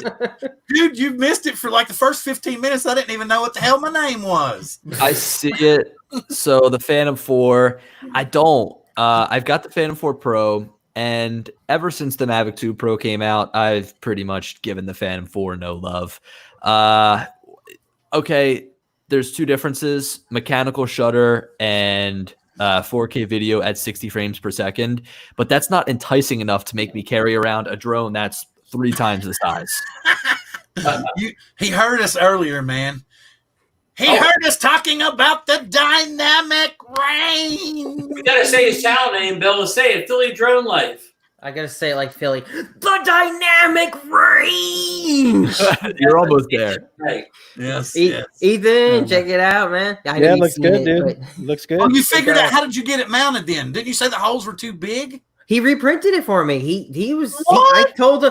Dude, you missed it for like the first 15 minutes. I didn't even know what the hell my name was. I see it. So the Phantom 4, I don't. I've got the Phantom 4 Pro, and ever since the Mavic 2 Pro came out, I've pretty much given the Phantom 4 no love. Okay, there's two differences: mechanical shutter and 4K video at 60 frames per second. But that's not enticing enough to make me carry around a drone that's 3 times the size. He heard us earlier, man. He heard us talking about the dynamic range. We gotta say his channel name, Bill. Let's say it. Philly Drone Life. I gotta say it like Philly. The dynamic range. You're almost there. Right. Yes, Ethan, check it out, man. Yeah, it looks good, dude. Looks good. Oh, you figured out how did you get it mounted then? Didn't you say the holes were too big? He reprinted it for me. I told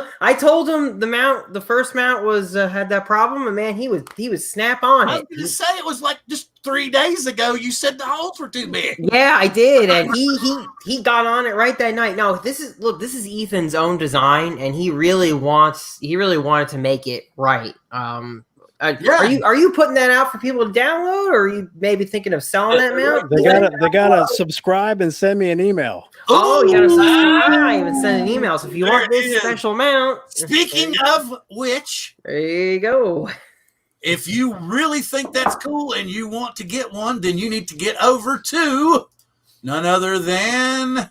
him the first mount was had that problem, and man, he was snap on I was it. going to say it was like just 3 days ago. You said the holes were too big. Yeah, I did, and he got on it right that night. No, this is Ethan's own design, and he really wanted to make it right. Yeah. Are you putting that out for people to download, or are you maybe thinking of selling that mount? They gotta subscribe and send me an email. Oh, you gotta subscribe and send an email. So if you want this special mount. Speaking of which, there you go. If you really think that's cool and you want to get one, then you need to get over to none other than,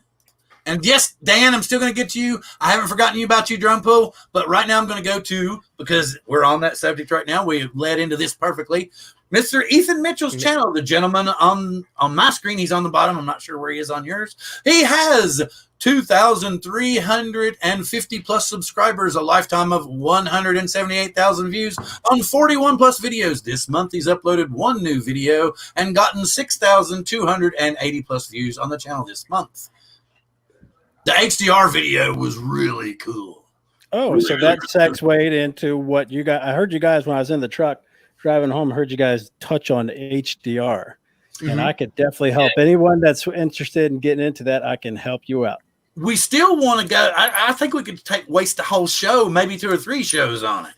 and yes, Dan, I'm still going to get to you. I haven't forgotten you about you, Drone Pool, but right now I'm going to go to, because we're on that subject right now, we led into this perfectly, Mr. Ethan Mitchell's channel, the gentleman on my screen. He's on the bottom. I'm not sure where he is on yours. He has 2,350 plus subscribers, a lifetime of 178,000 views on 41 plus videos. This month, he's uploaded one new video and gotten 6,280 plus views on the channel this month. The HDR video was really cool. Oh, really, so really that cool. segued into what you got. I heard you guys when I was in the truck driving home. I heard you guys touch on HDR, and I could definitely help anyone that's interested in getting into that. I can help you out. We still want to go. I think we could waste the whole show, maybe 2 or 3 shows on it.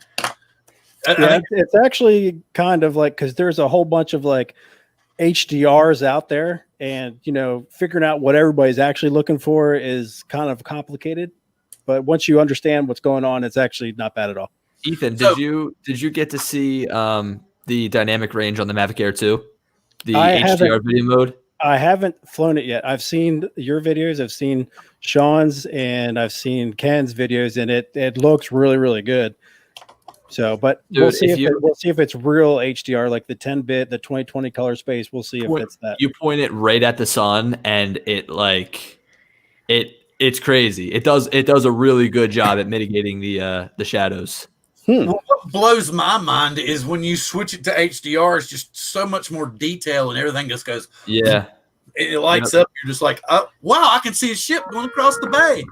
Yeah, it's actually kind of like, because there's a whole bunch of like HDRs out there, and figuring out what everybody's actually looking for is kind of complicated. But once you understand what's going on, it's actually not bad at all. Ethan, did you get to see the dynamic range on the Mavic Air 2? The HDR video mode? I haven't flown it yet. I've seen your videos, I've seen Sean's, and I've seen Ken's videos, and it looks really, really good. So, but Dude, we'll see if it's real HDR, like the 10-bit, the 2020 color space. We'll see if it's that. You point it right at the sun, and it's crazy. It does a really good job at mitigating the shadows. What blows my mind is when you switch it to HDR, it's just so much more detail, and everything just goes. Yeah, it lights up. You're just like, oh wow, I can see a ship going across the bay.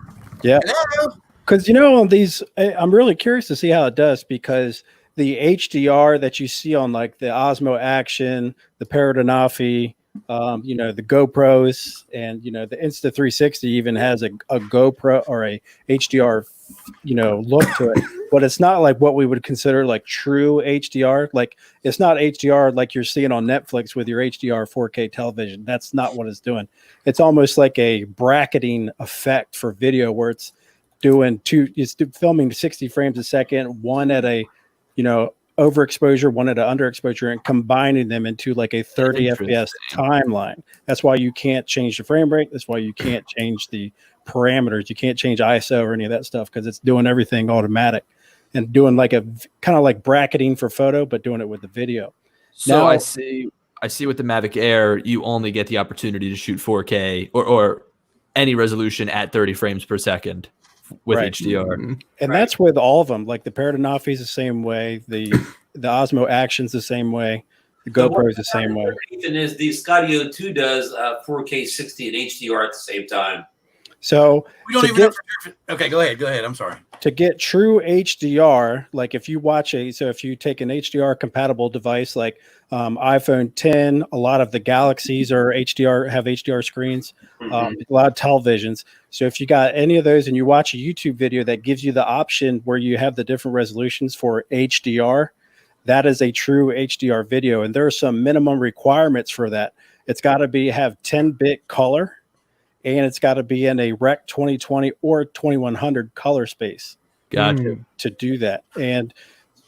Yeah. Hello. Because on these, I'm really curious to see how it does, because the HDR that you see on like the Osmo Action, the Paradenofi, the GoPros, and the Insta360 even has a GoPro or a HDR, look to it. But it's not like what we would consider like true HDR. Like it's not HDR like you're seeing on Netflix with your HDR 4K television. That's not what it's doing. It's almost like a bracketing effect for video where it's filming 60 frames a second, one at a overexposure, one at an underexposure, and combining them into like a 30 FPS timeline. That's why you can't change the frame rate. That's why you can't change the parameters. You can't change ISO or any of that stuff, because it's doing everything automatic and doing like a kind of like bracketing for photo, but doing it with the video. So now, I see with the Mavic Air, you only get the opportunity to shoot 4K or any resolution at 30 frames per second with HDR. And that's with all of them. Like the Paradenofi is the same way. The Osmo Action's the same way. The GoPro is the same way. Ethan, is the Skydio 2 does 4K 60 and HDR at the same time. So we don't even know for sure. Okay, go ahead. I'm sorry. To get true HDR, like if you if you take an HDR compatible device like iPhone 10, a lot of the Galaxies have HDR screens, a lot of televisions. So if you got any of those and you watch a YouTube video that gives you the option where you have the different resolutions for HDR, that is a true HDR video. And there are some minimum requirements for that. It's got to have 10-bit color, and it's got to be in a Rec 2020 or 2100 color space. Gotcha. To do that. And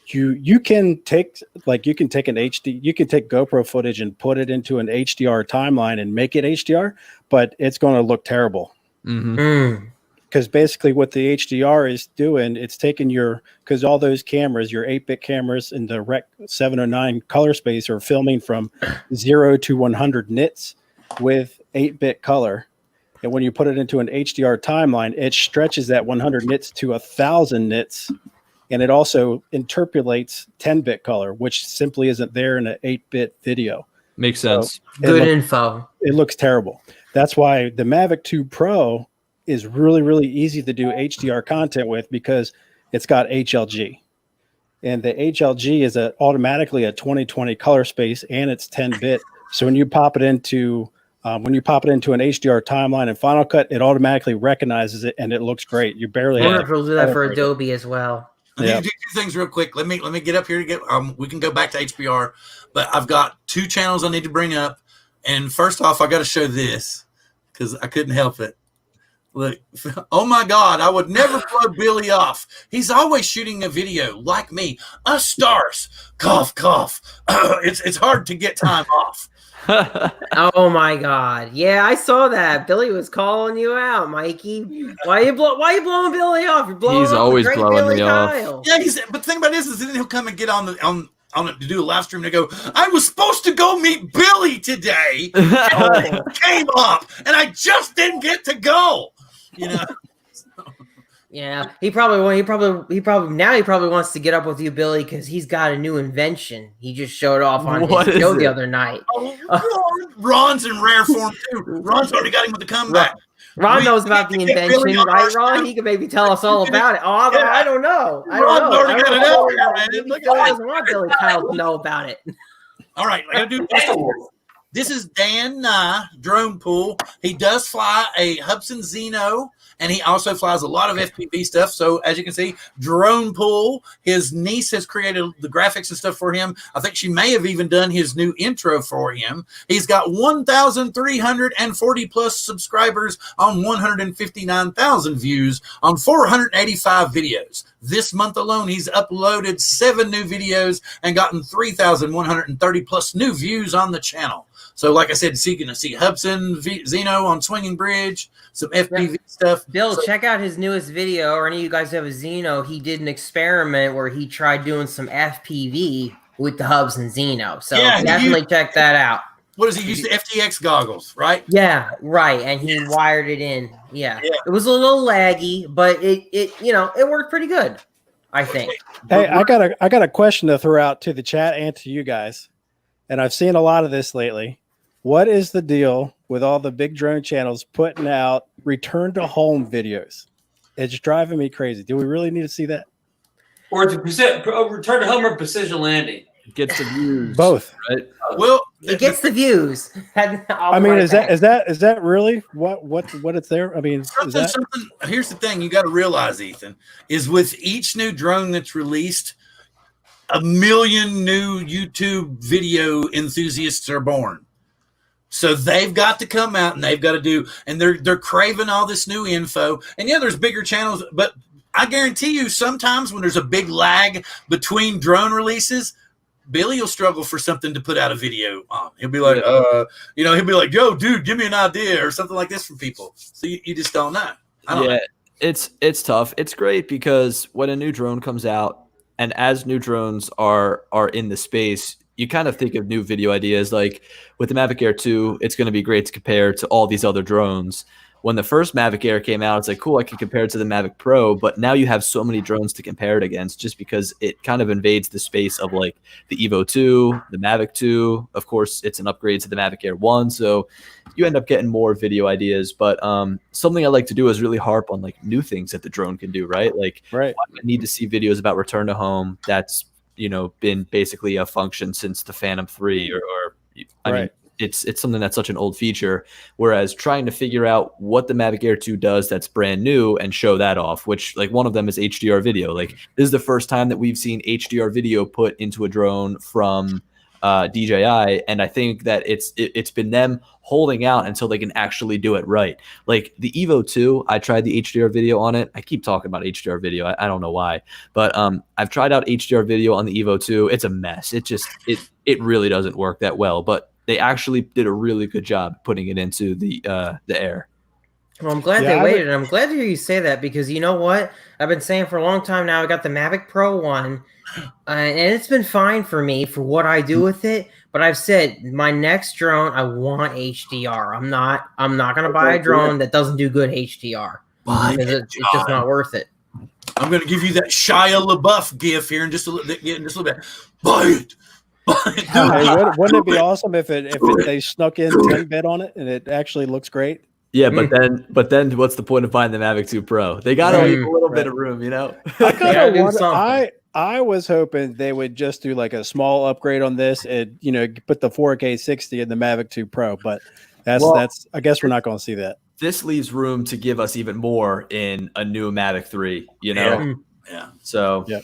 you can take GoPro footage and put it into an HDR timeline and make it HDR, but it's going to look terrible. Because basically what the HDR is doing, it's taking because all those cameras, your 8-bit cameras in the Rec 709 color space are filming from 0 to 100 nits with 8-bit color. And when you put it into an HDR timeline, it stretches that 100 nits to 1,000 nits. And it also interpolates 10-bit color, which simply isn't there in an 8-bit video. Makes sense. Good info. It looks terrible. That's why the Mavic 2 Pro is really, really easy to do HDR content with, because it's got HLG. And the HLG is automatically a 2020 color space, and it's 10-bit. So when you pop it into an HDR timeline in Final Cut, it automatically recognizes it, and it looks great. You barely have to do that for Adobe as well. Let me do 2 things real quick. Let me get up here to get. We can go back to HBR, but I've got 2 channels I need to bring up. And first off, I got to show this because I couldn't help it. Look, oh my God, I would never blow Billy off. He's always shooting a video like me. Us stars, cough, cough. It's hard to get time off. Oh my God. Yeah, I saw that. Billy was calling you out, Mikey. Why you blowing Billy off? You're blowing He's off always the great blowing Billy me off. Kyle. Yeah, but the thing about this is then he'll come and get on it to do a live stream and go, I was supposed to go meet Billy today. And it came up and I just didn't get to go. You know. Yeah, he probably wants to get up with you, Billy, because he's got a new invention. He just showed off on What his is show it? the other night. Ron's in rare form too. Ron's already got him with the comeback. Ron knows about the invention, right, Ron? He can maybe tell us all about it. Oh, I don't know. Ron's already got it out here, man. Maybe Look Billy at doesn't want Billy Kyle to know about it. All right, I gotta do this. This is Dan Nye, drone pool. He does fly a Hubsan Zeno, and he also flies a lot of FPV stuff. So as you can see, drone pool. His niece has created the graphics and stuff for him. I think she may have even done his new intro for him. He's got 1,340 plus subscribers on 159,000 views on 485 videos. This month alone, he's uploaded 7 new videos and gotten 3,130 plus new views on the channel. So, like I said, you're going to see Hubsan Zeno on Swinging Bridge, some FPV stuff. Bill, check out his newest video, or any of you guys who have a Zeno. He did an experiment where he tried doing some FPV with the Hubsan Zeno. So Yeah, definitely check that out. What does he use? The FTX goggles, right? Yeah, right. And he wired it in. Yeah. It was a little laggy, but it worked pretty good, I think. Hey, I got a question to throw out to the chat and to you guys. And I've seen a lot of this lately. What is the deal with all the big drone channels putting out return to home videos? It's driving me crazy. Do we really need to see that? Or to return to home or precision landing. Gets the views. Both. Right? Well, It gets the views. I mean, is that really what it's there? I mean, something. Here's the thing you got to realize, Ethan, is with each new drone that's released, 1 million new YouTube video enthusiasts are born. So they've got to come out and they've got to do, and they're craving all this new info. And yeah, there's bigger channels, but I guarantee you sometimes when there's a big lag between drone releases, Billy will struggle for something to put out a video on. He'll be like, he'll be like, yo, dude, give me an idea or something like this from people. So you just don't know. I don't know. It's tough. It's great because when a new drone comes out, and as new drones are in the space, you kind of think of new video ideas. Like with the Mavic Air 2, it's going to be great to compare to all these other drones. When the first Mavic Air came out, it's like, cool, I can compare it to the Mavic Pro, but now you have so many drones to compare it against just because it kind of invades the space of like the Evo 2, the Mavic 2. Of course, it's an upgrade to the Mavic Air 1, so you end up getting more video ideas. But something I like to do is really harp on like new things that the drone can do, right? Like, I need to see videos about return to home. That's, been basically a function since the Phantom 3 I mean, it's something that's such an old feature, whereas trying to figure out what the Mavic Air 2 does that's brand new and show that off, which like one of them is HDR video. Like this is the first time that we've seen HDR video put into a drone from DJI, and I think that it's been them holding out until they can actually do it right. Like the Evo 2, I tried the HDR video on it. I keep talking about HDR video. I don't know why, but I've tried out HDR video on the Evo 2. It's a mess. It really doesn't work that well, but they actually did a really good job putting it into the Air. Well, I'm glad they waited. I'm glad to hear you say that because you know what? I've been saying for a long time now. I got the Mavic Pro 1, and it's been fine for me for what I do with it. But I've said my next drone, I want HDR. I'm not going to buy a drone that doesn't do good HDR because it's just not worth it. I'm going to give you that Shia LaBeouf gif here in just a little bit. Buy it. Hey, wouldn't it be awesome if they snuck in 10-bit on it and it actually looks great? Yeah, but then what's the point of buying the Mavic 2 Pro? They got to leave a little bit of room, I was hoping they would just do like a small upgrade on this and put the 4K 60 in the Mavic 2 Pro, but that's I guess we're not going to see that. This leaves room to give us even more in a new Mavic 3, Yeah. So, yeah.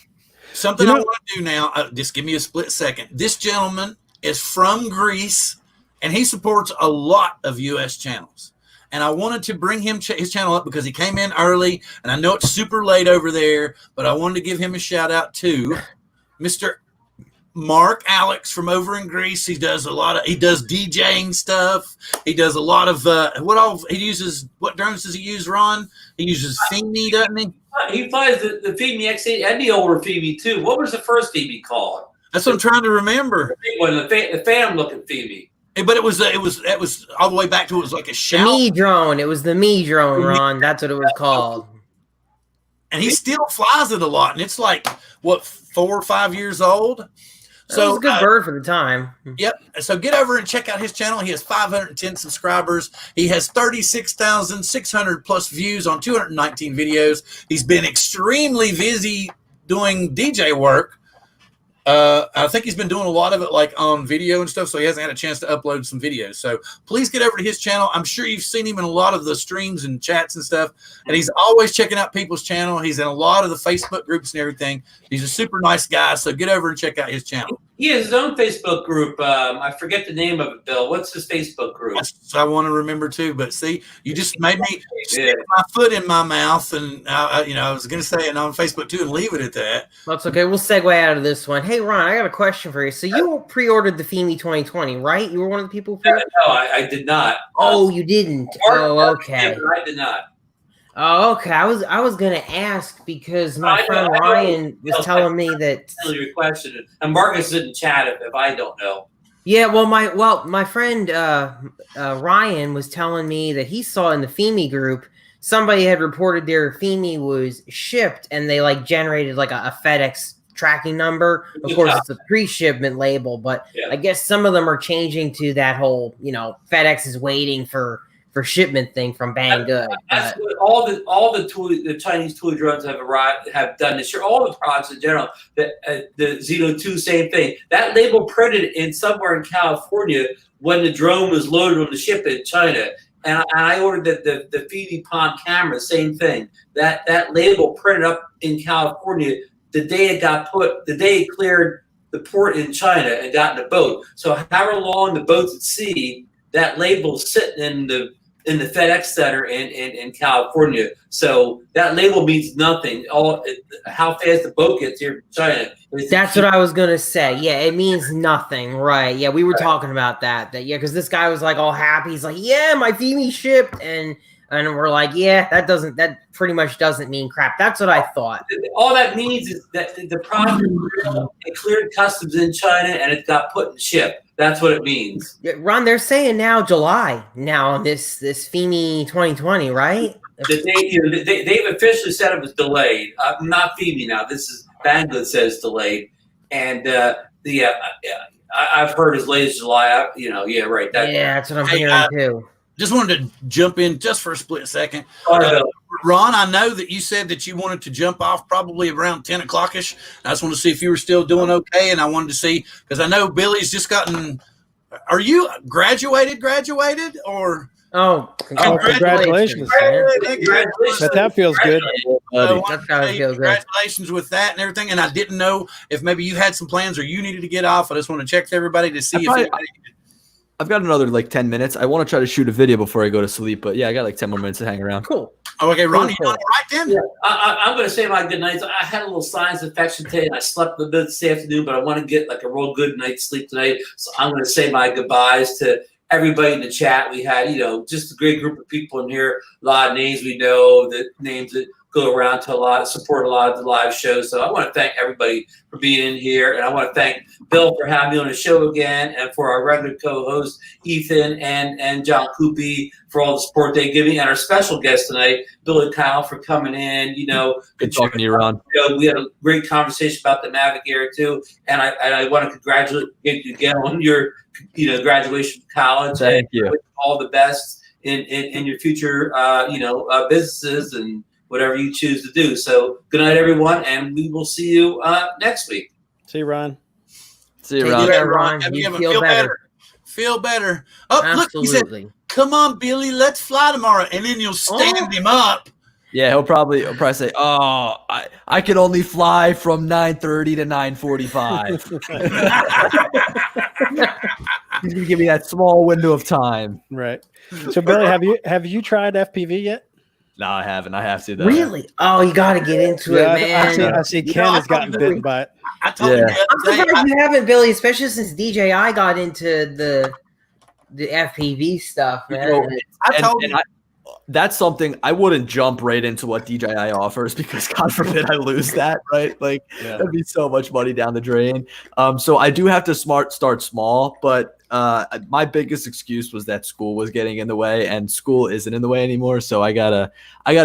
Something I want to do now, just give me a split second. This gentleman is from Greece, and he supports a lot of U.S. channels. and I wanted to bring him his channel up because he came in early, and I know it's super late over there, but I wanted to give him a shout out too, Mr. Mark ALEKS from over in Greece. He does DJing stuff. He does a lot of what drones does he use, Ron? He uses Femi, doesn't he? He flies the Femi X8 and the older Femi too. What was the first Femi called? That's what I'm trying to remember. The Phantom looking Femi. But it was all the way back to, it was like a shout. The Me drone. It was the Me drone, Ron. That's what it was called. And he still flies it a lot, and it's like what, 4 or 5 years old. So it was a good bird for the time. Yep. So get over and check out his channel. He has 510 subscribers. He has 36,600 plus views on 219 videos. He's been extremely busy doing DJ work. I think he's been doing a lot of it like on video and stuff, so he hasn't had a chance to upload some videos. So please get over to his channel. I'm sure you've seen him in a lot of the streams and chats and stuff, and he's always checking out people's channel. He's in a lot of the Facebook groups and everything. He's a super nice guy, so get over and check out his channel. He has his own Facebook group. I forget the name of it, Bill. What's his Facebook group? That's I want to remember too. But see, you just made me stick my foot in my mouth, and I was going to say it on Facebook too, and leave it at that. That's okay. We'll segue out of this one. Hey, Ron, I got a question for you. So you pre-ordered the Femi 2020, right? You were one of the people who No, I did not. Oh, you didn't. Okay. I did not. Oh, okay. I was gonna ask because my friend Ryan was telling me that. Your question, and Marcus didn't chat if I don't know. Yeah, well, my friend Ryan was telling me that he saw in the Femi group somebody had reported their Femi was shipped, and they like generated like a FedEx tracking number. Of course, it's a pre-shipment label, but I guess some of them are changing to that whole FedEx is waiting for shipment thing from Banggood. That's what all the Chinese toy drones have done this year. All the products in general, the Zeno 2, same thing. That label printed in somewhere in California when the drone was loaded on the ship in China. And I ordered the Femi Palm camera, same thing. That label printed up in California the day it cleared the port in China and got in the boat. So however long the boat's at sea, that label's sitting in the FedEx Center in California. So that label means nothing. How fast the boat gets here from China. That's what I was gonna say. Yeah, it means nothing, right? Yeah, we were talking about that. Because this guy was like all happy. He's like, "Yeah, my Femi shipped," and we're like, "Yeah, that pretty much doesn't mean crap." That's what I thought. All that means is that the product it cleared customs in China and it got put in ship. That's what it means. Ron, they're saying now July on this Femi 2020, right? They've officially said it was delayed. Not Femi now. This is Banggood says delayed, and I've heard as late as July. Right. That's what I'm hearing too. Just wanted to jump in just for a split second. Ron, I know that you said that you wanted to jump off probably around 10 o'clock-ish. I just wanted to see if you were still doing okay, and I wanted to see, because I know Billy's just gotten – are you graduated, or – Oh, congratulations. That feels good. Congratulations with that and everything. And I didn't know if maybe you had some plans or you needed to get off. I just want to check with everybody to see I've got another like 10 minutes. I want to try to shoot a video before I go to sleep, but yeah, I got like 10 more minutes to hang around. Cool. Okay, Ronnie, you all right then? Yeah, I'm going to say my good nights. I had a little sinus infection today, and I slept a bit this afternoon, but I want to get like a real good night's sleep tonight. So I'm going to say my goodbyes to everybody in the chat. We had, just a great group of people in here. A lot of names we know, the names that go around to support a lot of the live shows. So I want to thank everybody for being in here. And I want to thank Bill for having me on the show again, and for our regular co-host, Ethan and John Cuppi, for all the support they give me, and our special guest tonight, Bill and Kyle, for coming in. Good talking to you, Ron. We had a great conversation about the Mavic Air too. And I want to congratulate you again on your graduation from college. Thank you. All the best in your future businesses and whatever you choose to do. So good night, everyone, and we will see you next week. See you, Ron. See you, Ron. Yeah, Ron. You feel better. Feel better. Oh, absolutely. Look, he said, "Come on, Billy, let's fly tomorrow," and then you'll stand him up. Yeah, he'll probably say, "Oh, I can only fly from 9:30 to 9:45." He's gonna give me that small window of time. Right. So Billy, have you tried FPV yet? No, I haven't. I have to though. Really? Oh, you got to get into it, man. I see Ken has gotten bitten by it. I told him I'm surprised you haven't, Billy, especially since DJI got into the FPV stuff, man. You know, I told him. That's something I wouldn't jump right into what DJI offers because God forbid I lose that, right? Like that'd be so much money down the drain. So I do have to start small, but my biggest excuse was that school was getting in the way, and school isn't in the way anymore. So I gotta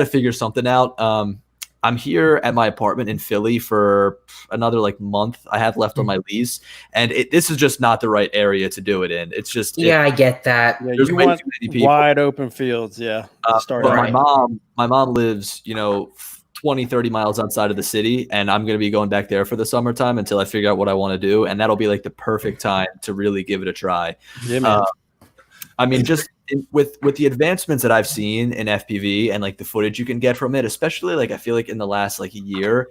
figure something out. I'm here at my apartment in Philly for another like month I have left on my lease, and this is just not the right area to do it in. It's just I get that. Yeah, you want wide open fields, to start. But my mom lives, 20, 30 miles outside of the city, and I'm going to be going back there for the summertime until I figure out what I want to do, and that'll be like the perfect time to really give it a try. Yeah, man. I mean, just with the advancements that I've seen in FPV and like the footage you can get from it, especially like I feel like in the last like a year,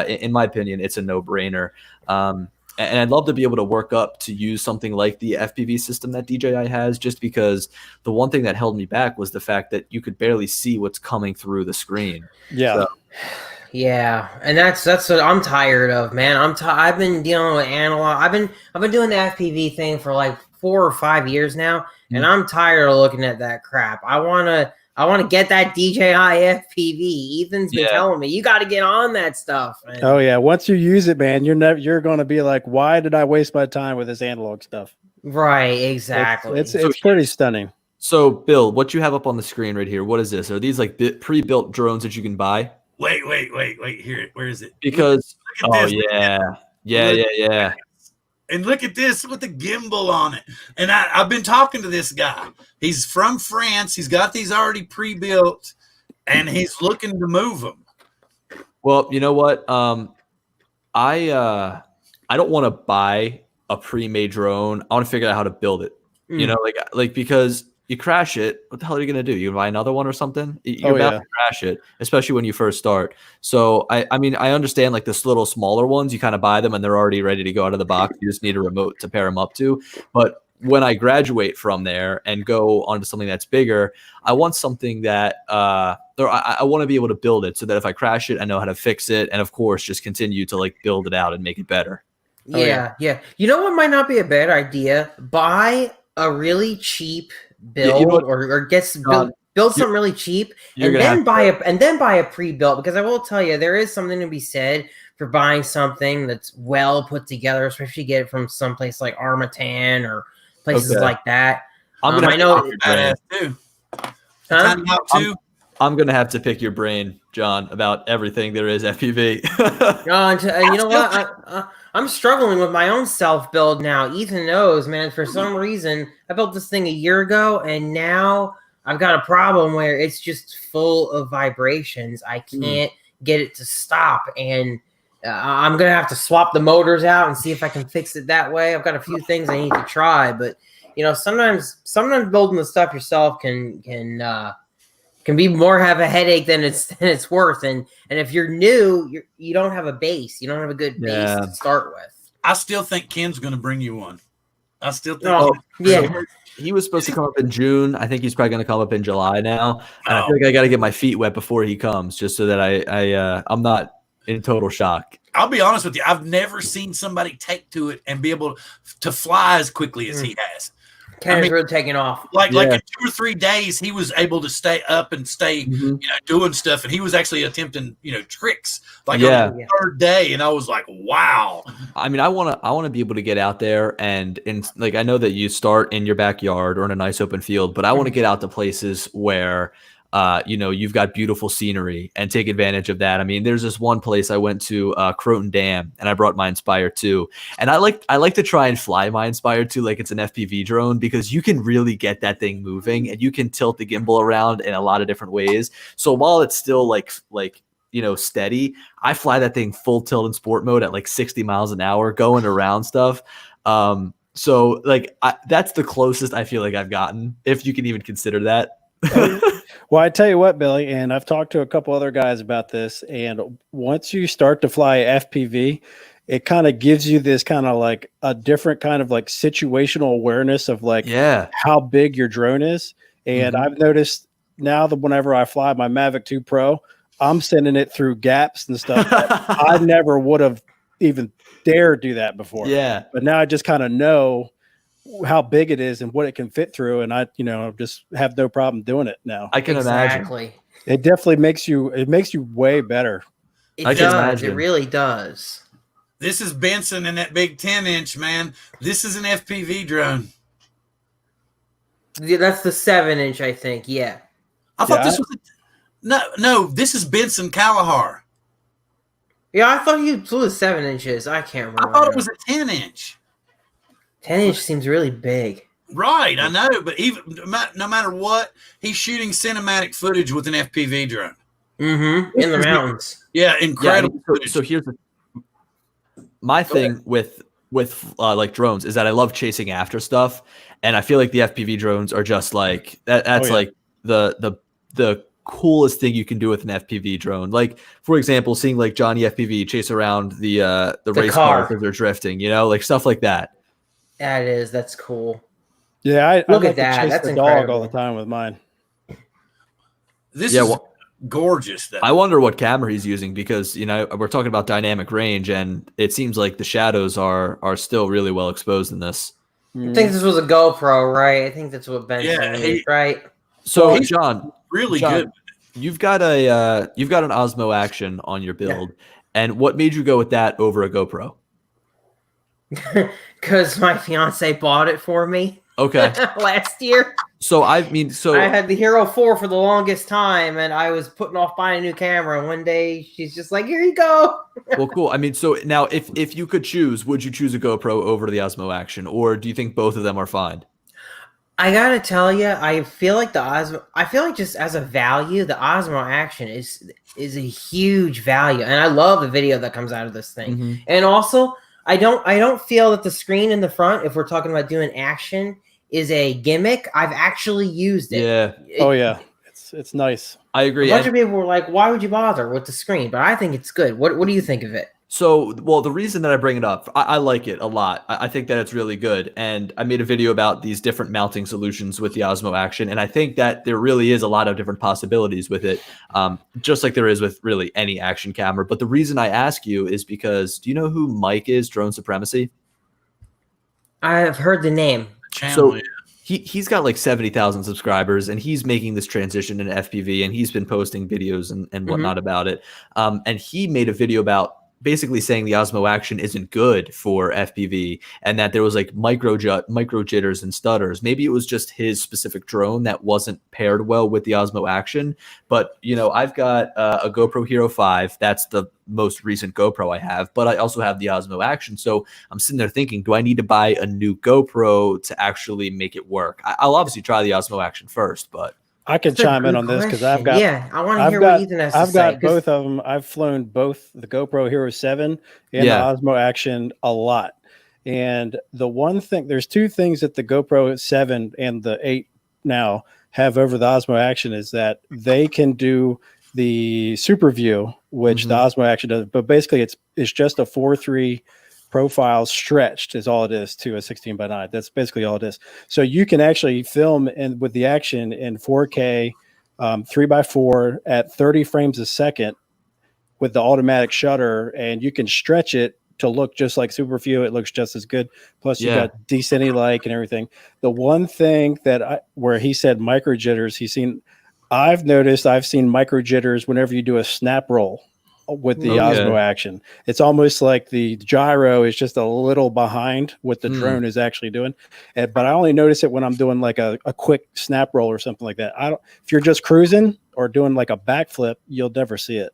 in my opinion, it's a no-brainer. And I'd love to be able to work up to use something like the FPV system that DJI has, just because the one thing that held me back was the fact that you could barely see what's coming through the screen. Yeah. So, yeah, and that's what I'm tired of, man. I've been dealing with analog. I've been doing the FPV thing for like 4 or 5 years now, and I'm tired of looking at that crap. I wanna get that DJI FPV. Ethan's been telling me you got to get on that stuff, man. Oh yeah, once you use it, man, you're going to be like, why did I waste my time with this analog stuff? Right, exactly. It's pretty stunning. So, Bill, what you have up on the screen right here, what is this? Are these like pre-built drones that you can buy? Wait. Here, where is it? Because yeah. And look at this with the gimbal on it. And I've been talking to this guy. He's from France. He's got these already pre-built, and he's looking to move them. Well, you know what? I don't want to buy a pre-made drone. I want to figure out how to build it. You know, like because you crash it, what the hell are you gonna do? You buy another one or something? You're about to crash it, especially when you first start. So I mean, I understand like this little smaller ones, you kind of buy them and they're already ready to go out of the box. You just need a remote to pair them up to. But when I graduate from there and go onto something that's bigger, I want something that I want to be able to build it so that if I crash it, I know how to fix it, and of course, just continue to like build it out and make it better. Yeah. You know what might not be a bad idea? Buy a really cheap build or build something really cheap and then buy a pre-built, because I will tell you there is something to be said for buying something that's well put together, especially if you get it from someplace like Armatan or places like that. I'm gonna have to pick your brain, John, about everything there is FPV. You know what? I'm struggling with my own self-build now. Ethan knows, man. For some reason, I built this thing a year ago, and now I've got a problem where it's just full of vibrations. I can't get it to stop, and I'm going to have to swap the motors out and see if I can fix it that way. I've got a few things I need to try, but, sometimes building the stuff yourself can be more have a headache than it's worth. And if you're new, you don't have a base. You don't have a good base to start with. I still think Ken's going to bring you one. I still think. He was supposed to come up in June. I think he's probably going to come up in July now. And I feel like I got to get my feet wet before he comes, just so that I'm not in total shock. I'll be honest with you. I've never seen somebody take to it and be able to fly as quickly as he has. Ken's really taking off. Like in 2 or 3 days, he was able to stay up and stay, doing stuff, and he was actually attempting, tricks on the third day, and I was like, wow. I mean, I want to be able to get out there and like I know that you start in your backyard or in a nice open field, but I want to get out to places where you've got beautiful scenery and take advantage of that. I mean, there's this one place I went to, Croton Dam, and I brought my Inspire 2. And I like to try and fly my Inspire 2 like it's an FPV drone, because you can really get that thing moving and you can tilt the gimbal around in a lot of different ways. So while it's still like steady, I fly that thing full tilt in sport mode at like 60 miles an hour going around stuff. So like that's the closest I feel like I've gotten, if you can even consider that. Well, I tell you what, Billy, and I've talked to a couple other guys about this, and once you start to fly FPV, it kind of gives you this kind of like a different kind of like situational awareness of like how big your drone is. And I've noticed now that whenever I fly my Mavic 2 Pro, I'm sending it through gaps and stuff. I never would have even dared do that before. Yeah. But now I just kind of know how big it is and what it can fit through. And I, just have no problem doing it now. I can imagine. It definitely makes you way better. It does. It really does. This is Benson in that big 10-inch, man. This is an FPV drone. Yeah, that's the 7-inch, I think. Yeah. I thought this was no. This is Benson KALAHAR. Yeah, I thought you flew the 7 inches. I can't remember. I thought it was a 10-inch. 10-inch seems really big. Right, I know, but even no matter what, he's shooting cinematic footage with an FPV drone. In the mountains. Yeah, incredible. Yeah, so here's my thing with like drones is that I love chasing after stuff, and I feel like the FPV drones are just like that's like the coolest thing you can do with an FPV drone. Like, for example, seeing like Johnny FPV chase around the race car because they're drifting, like stuff like that. That is, that's cool. Yeah, I look like at that. Chase That's the incredible. dog all the time with mine. This is gorgeous. Though. I wonder what camera he's using because we're talking about dynamic range, and it seems like the shadows are still really well exposed in this. I think this was a GoPro, right? I think that's what Benson used, right? So John, really good. You've got an Osmo Action on your build, and what made you go with that over a GoPro? Because my fiance bought it for me. Okay. Last year. So I had the Hero 4 for the longest time, and I was putting off buying a new camera. And one day she's just like, "Here you go." Well, cool. I mean, so now if you could choose, would you choose a GoPro over the Osmo Action, or do you think both of them are fine? I gotta tell you, I feel like just as a value, the Osmo Action is a huge value, and I love the video that comes out of this thing. And also, I don't feel that the screen in the front, if we're talking about doing action, is a gimmick. I've actually used it. Yeah. It's nice. I agree. A bunch of people were like, "Why would you bother with the screen?" But I think it's good. What do you think of it? So, well, the reason that I bring it up, I like it a lot. I think that it's really good. And I made a video about these different mounting solutions with the Osmo Action. And I think that there really is a lot of different possibilities with it, just like there is with really any action camera. But the reason I ask you is because, do you know who Mike is, Drone Supremacy? I have heard the name. So he's got like 70,000 subscribers, and he's making this transition into FPV, and he's been posting videos and whatnot about it. And he made a video about basically saying the Osmo Action isn't good for FPV, and that there was like micro jitters and stutters. Maybe it was just his specific drone that wasn't paired well with the Osmo Action. But I've got a GoPro Hero 5. That's the most recent GoPro I have, but I also have the Osmo Action. So I'm sitting there thinking, do I need to buy a new GoPro to actually make it work? I'll obviously try the Osmo Action first, but I can chime in on this because I've got. Yeah, I want to hear what Ethan has to say. I've got both of them. I've flown both the GoPro Hero 7 and the Osmo Action a lot. And the one thing, there's two things that the GoPro 7 and the 8 now have over the Osmo Action is that they can do the super view, which the Osmo Action does. But basically, it's just a 4:3 profile stretched is all it is to a 16:9. That's basically all it is. So you can actually film with the Action in 4K 3x4 at 30 frames a second with the automatic shutter, and you can stretch it to look just like Super View. It looks just as good. Plus you got DCine-like and everything. The one thing where he said micro jitters, I've noticed I've seen micro jitters whenever you do a snap roll with the Osmo Action. It's almost like the gyro is just a little behind what the drone is actually doing. But I only notice it when I'm doing like a quick snap roll or something like that. If you're just cruising or doing like a backflip, you'll never see it.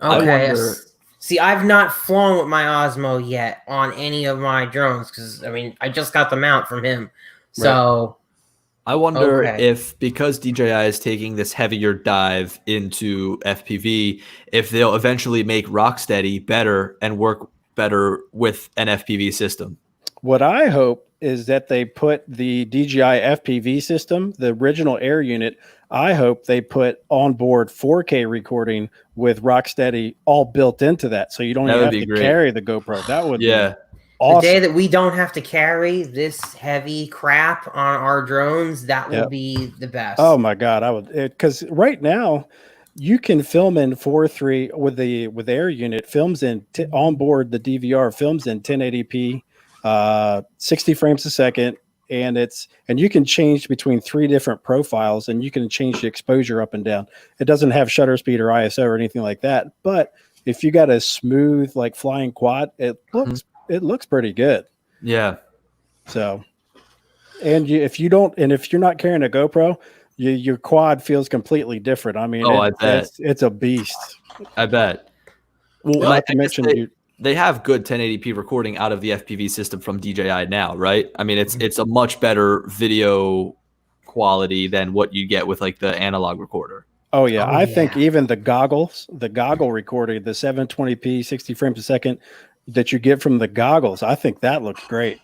Okay. See, I've not flown with my Osmo yet on any of my drones because, I just got the mount from him. So I wonder if, because DJI is taking this heavier dive into FPV, if they'll eventually make Rocksteady better and work better with an FPV system. What I hope is that they put the DJI FPV system, the original air unit. I hope they put onboard 4K recording with Rocksteady all built into that, so you don't even have to carry the GoPro. That would be awesome. The day that we don't have to carry this heavy crap on our drones, that will be the best. Oh my God, I would, because right now you can film in 4.3 with the air unit, films in onboard the DVR, films in 1080p, 60 frames a second. And you can change between 3 different profiles, and you can change the exposure up and down. It doesn't have shutter speed or ISO or anything like that. But if you got a smooth, like, flying quad, it looks pretty good. Yeah. So, and if you're not carrying a GoPro, your quad feels completely different. I mean, I bet it's a beast. I bet. Well, not to mention they have good 1080p recording out of the FPV system from DJI now, right? I mean, it's a much better video quality than what you get with like the analog recorder. Oh yeah, I think even the goggle recording, the 720p 60 frames a second that you get from the goggles, I think that looks great.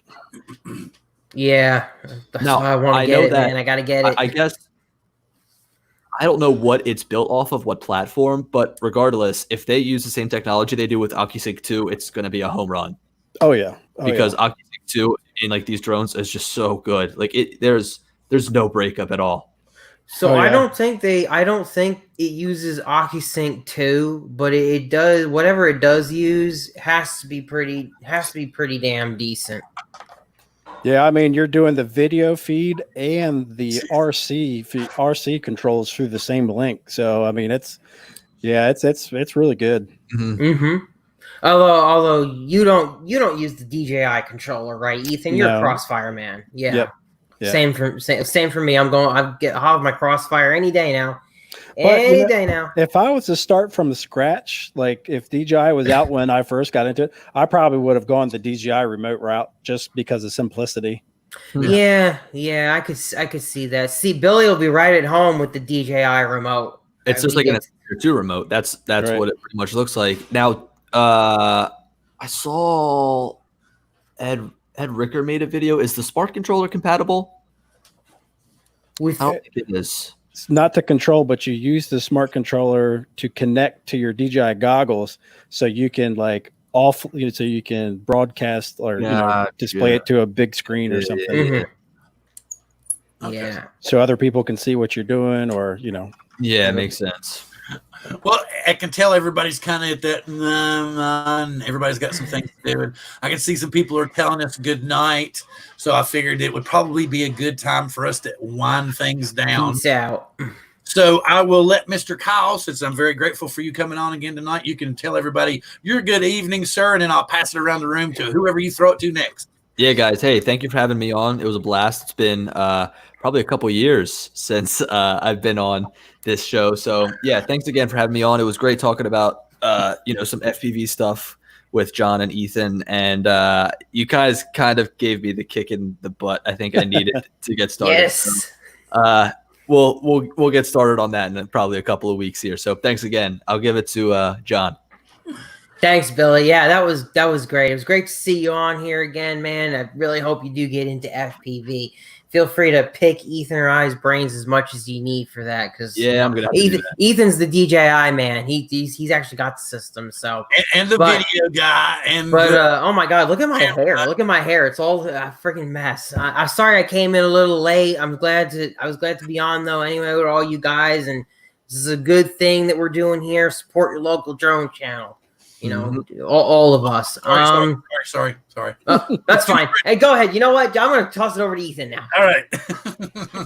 Yeah, that's why I want to get it, man. I got to get it. I guess I don't know what it's built off of, what platform, but regardless, if they use the same technology they do with OcuSync 2, it's going to be a home run. Oh yeah, because OcuSync 2 in like these drones is just so good. Like there's no breakup at all. So I don't think it uses OcuSync 2, but it does, whatever it does use has to be pretty damn decent. Yeah, I mean, you're doing the video feed and the RC controls through the same link. So I mean, it's really good. Mm-hmm. Although you don't use the DJI controller, right, Ethan? You're a Crossfire man. Yeah. Yep. Yeah. Same for me. I'll have my Crossfire any day now. Any day now. If I was to start from scratch, like if DJI was out when I first got into it, I probably would have gone the DJI remote route just because of simplicity. Yeah, I could see that. See, Billy will be right at home with the DJI remote. It's just like an S2 remote. That's right. What it pretty much looks like. Now, I saw Ed Ricker made a video. Is the Smart controller compatible? I don't think it is. It's not to control, but you use the Smart controller to connect to your DJI goggles, so you can so you can broadcast or display it to a big screen or something. Mm-hmm. Okay. Yeah. So other people can see what you're doing, or Yeah, it makes sense. Well, I can tell everybody's kind of at that. Everybody's got some things to do. And I can see some people are telling us good night. So I figured it would probably be a good time for us to wind things down. Peace out. So I will let Mr. Kyle, since I'm very grateful for you coming on again tonight, you can tell everybody your good evening, sir, and then I'll pass it around the room to whoever you throw it to next. Yeah, guys. Hey, thank you for having me on. It was a blast. It's been probably a couple years since I've been on this show. So yeah, thanks again for having me on. It was great talking about some FPV stuff with John and Ethan, and you guys kind of gave me the kick in the butt I think I needed to get started. Yes. So, we'll get started on that in probably a couple of weeks here. So thanks again. I'll give it to John. Thanks, Billy. Yeah, that was great. It was great to see you on here again, man. I really hope you do get into FPV. Feel free to pick Ethan or I's brains as much as you need for that, because I'm gonna do that. Ethan's the DJI man. He's actually got the system. So and the video guy. Oh my God, look at my hair! Look at my hair. It's all a freaking mess. I'm sorry I came in a little late. I was glad to be on though. Anyway, with all you guys, and this is a good thing that we're doing here. Support your local drone channel. All of us. Sorry. That's fine. Hey, go ahead. You know what? I'm going to toss it over to Ethan now. All right.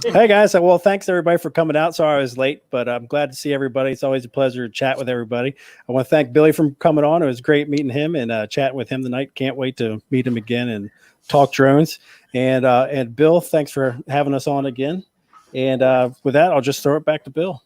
Hey, guys. Well, thanks, everybody, for coming out. Sorry I was late, but I'm glad to see everybody. It's always a pleasure to chat with everybody. I want to thank Billy for coming on. It was great meeting him and chatting with him tonight. Can't wait to meet him again and talk drones. And Bill, thanks for having us on again. And with that, I'll just throw it back to Bill.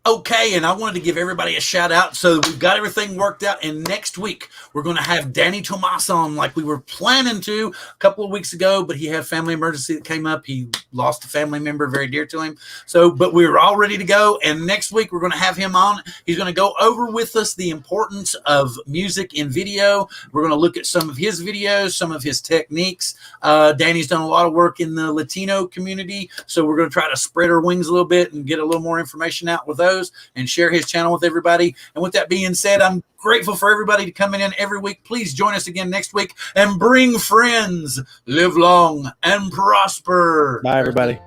Okay, and I wanted to give everybody a shout out. So we've got everything worked out, and next week we're going to have Danny Tomas on like we were planning to a couple of weeks ago, but he had a family emergency that came up. He lost a family member very dear to him. So, but we were all ready to go, and next week we're going to have him on. He's going to go over with us the importance of music in video. We're going to look at some of his videos, some of his techniques. Danny's done a lot of work in the Latino community, so we're going to try to spread our wings a little bit and get a little more information out with those and share his channel with everybody. And with that being said, I'm grateful for everybody to come in every week. Please join us again next week and bring friends. Live long and prosper. Bye, everybody.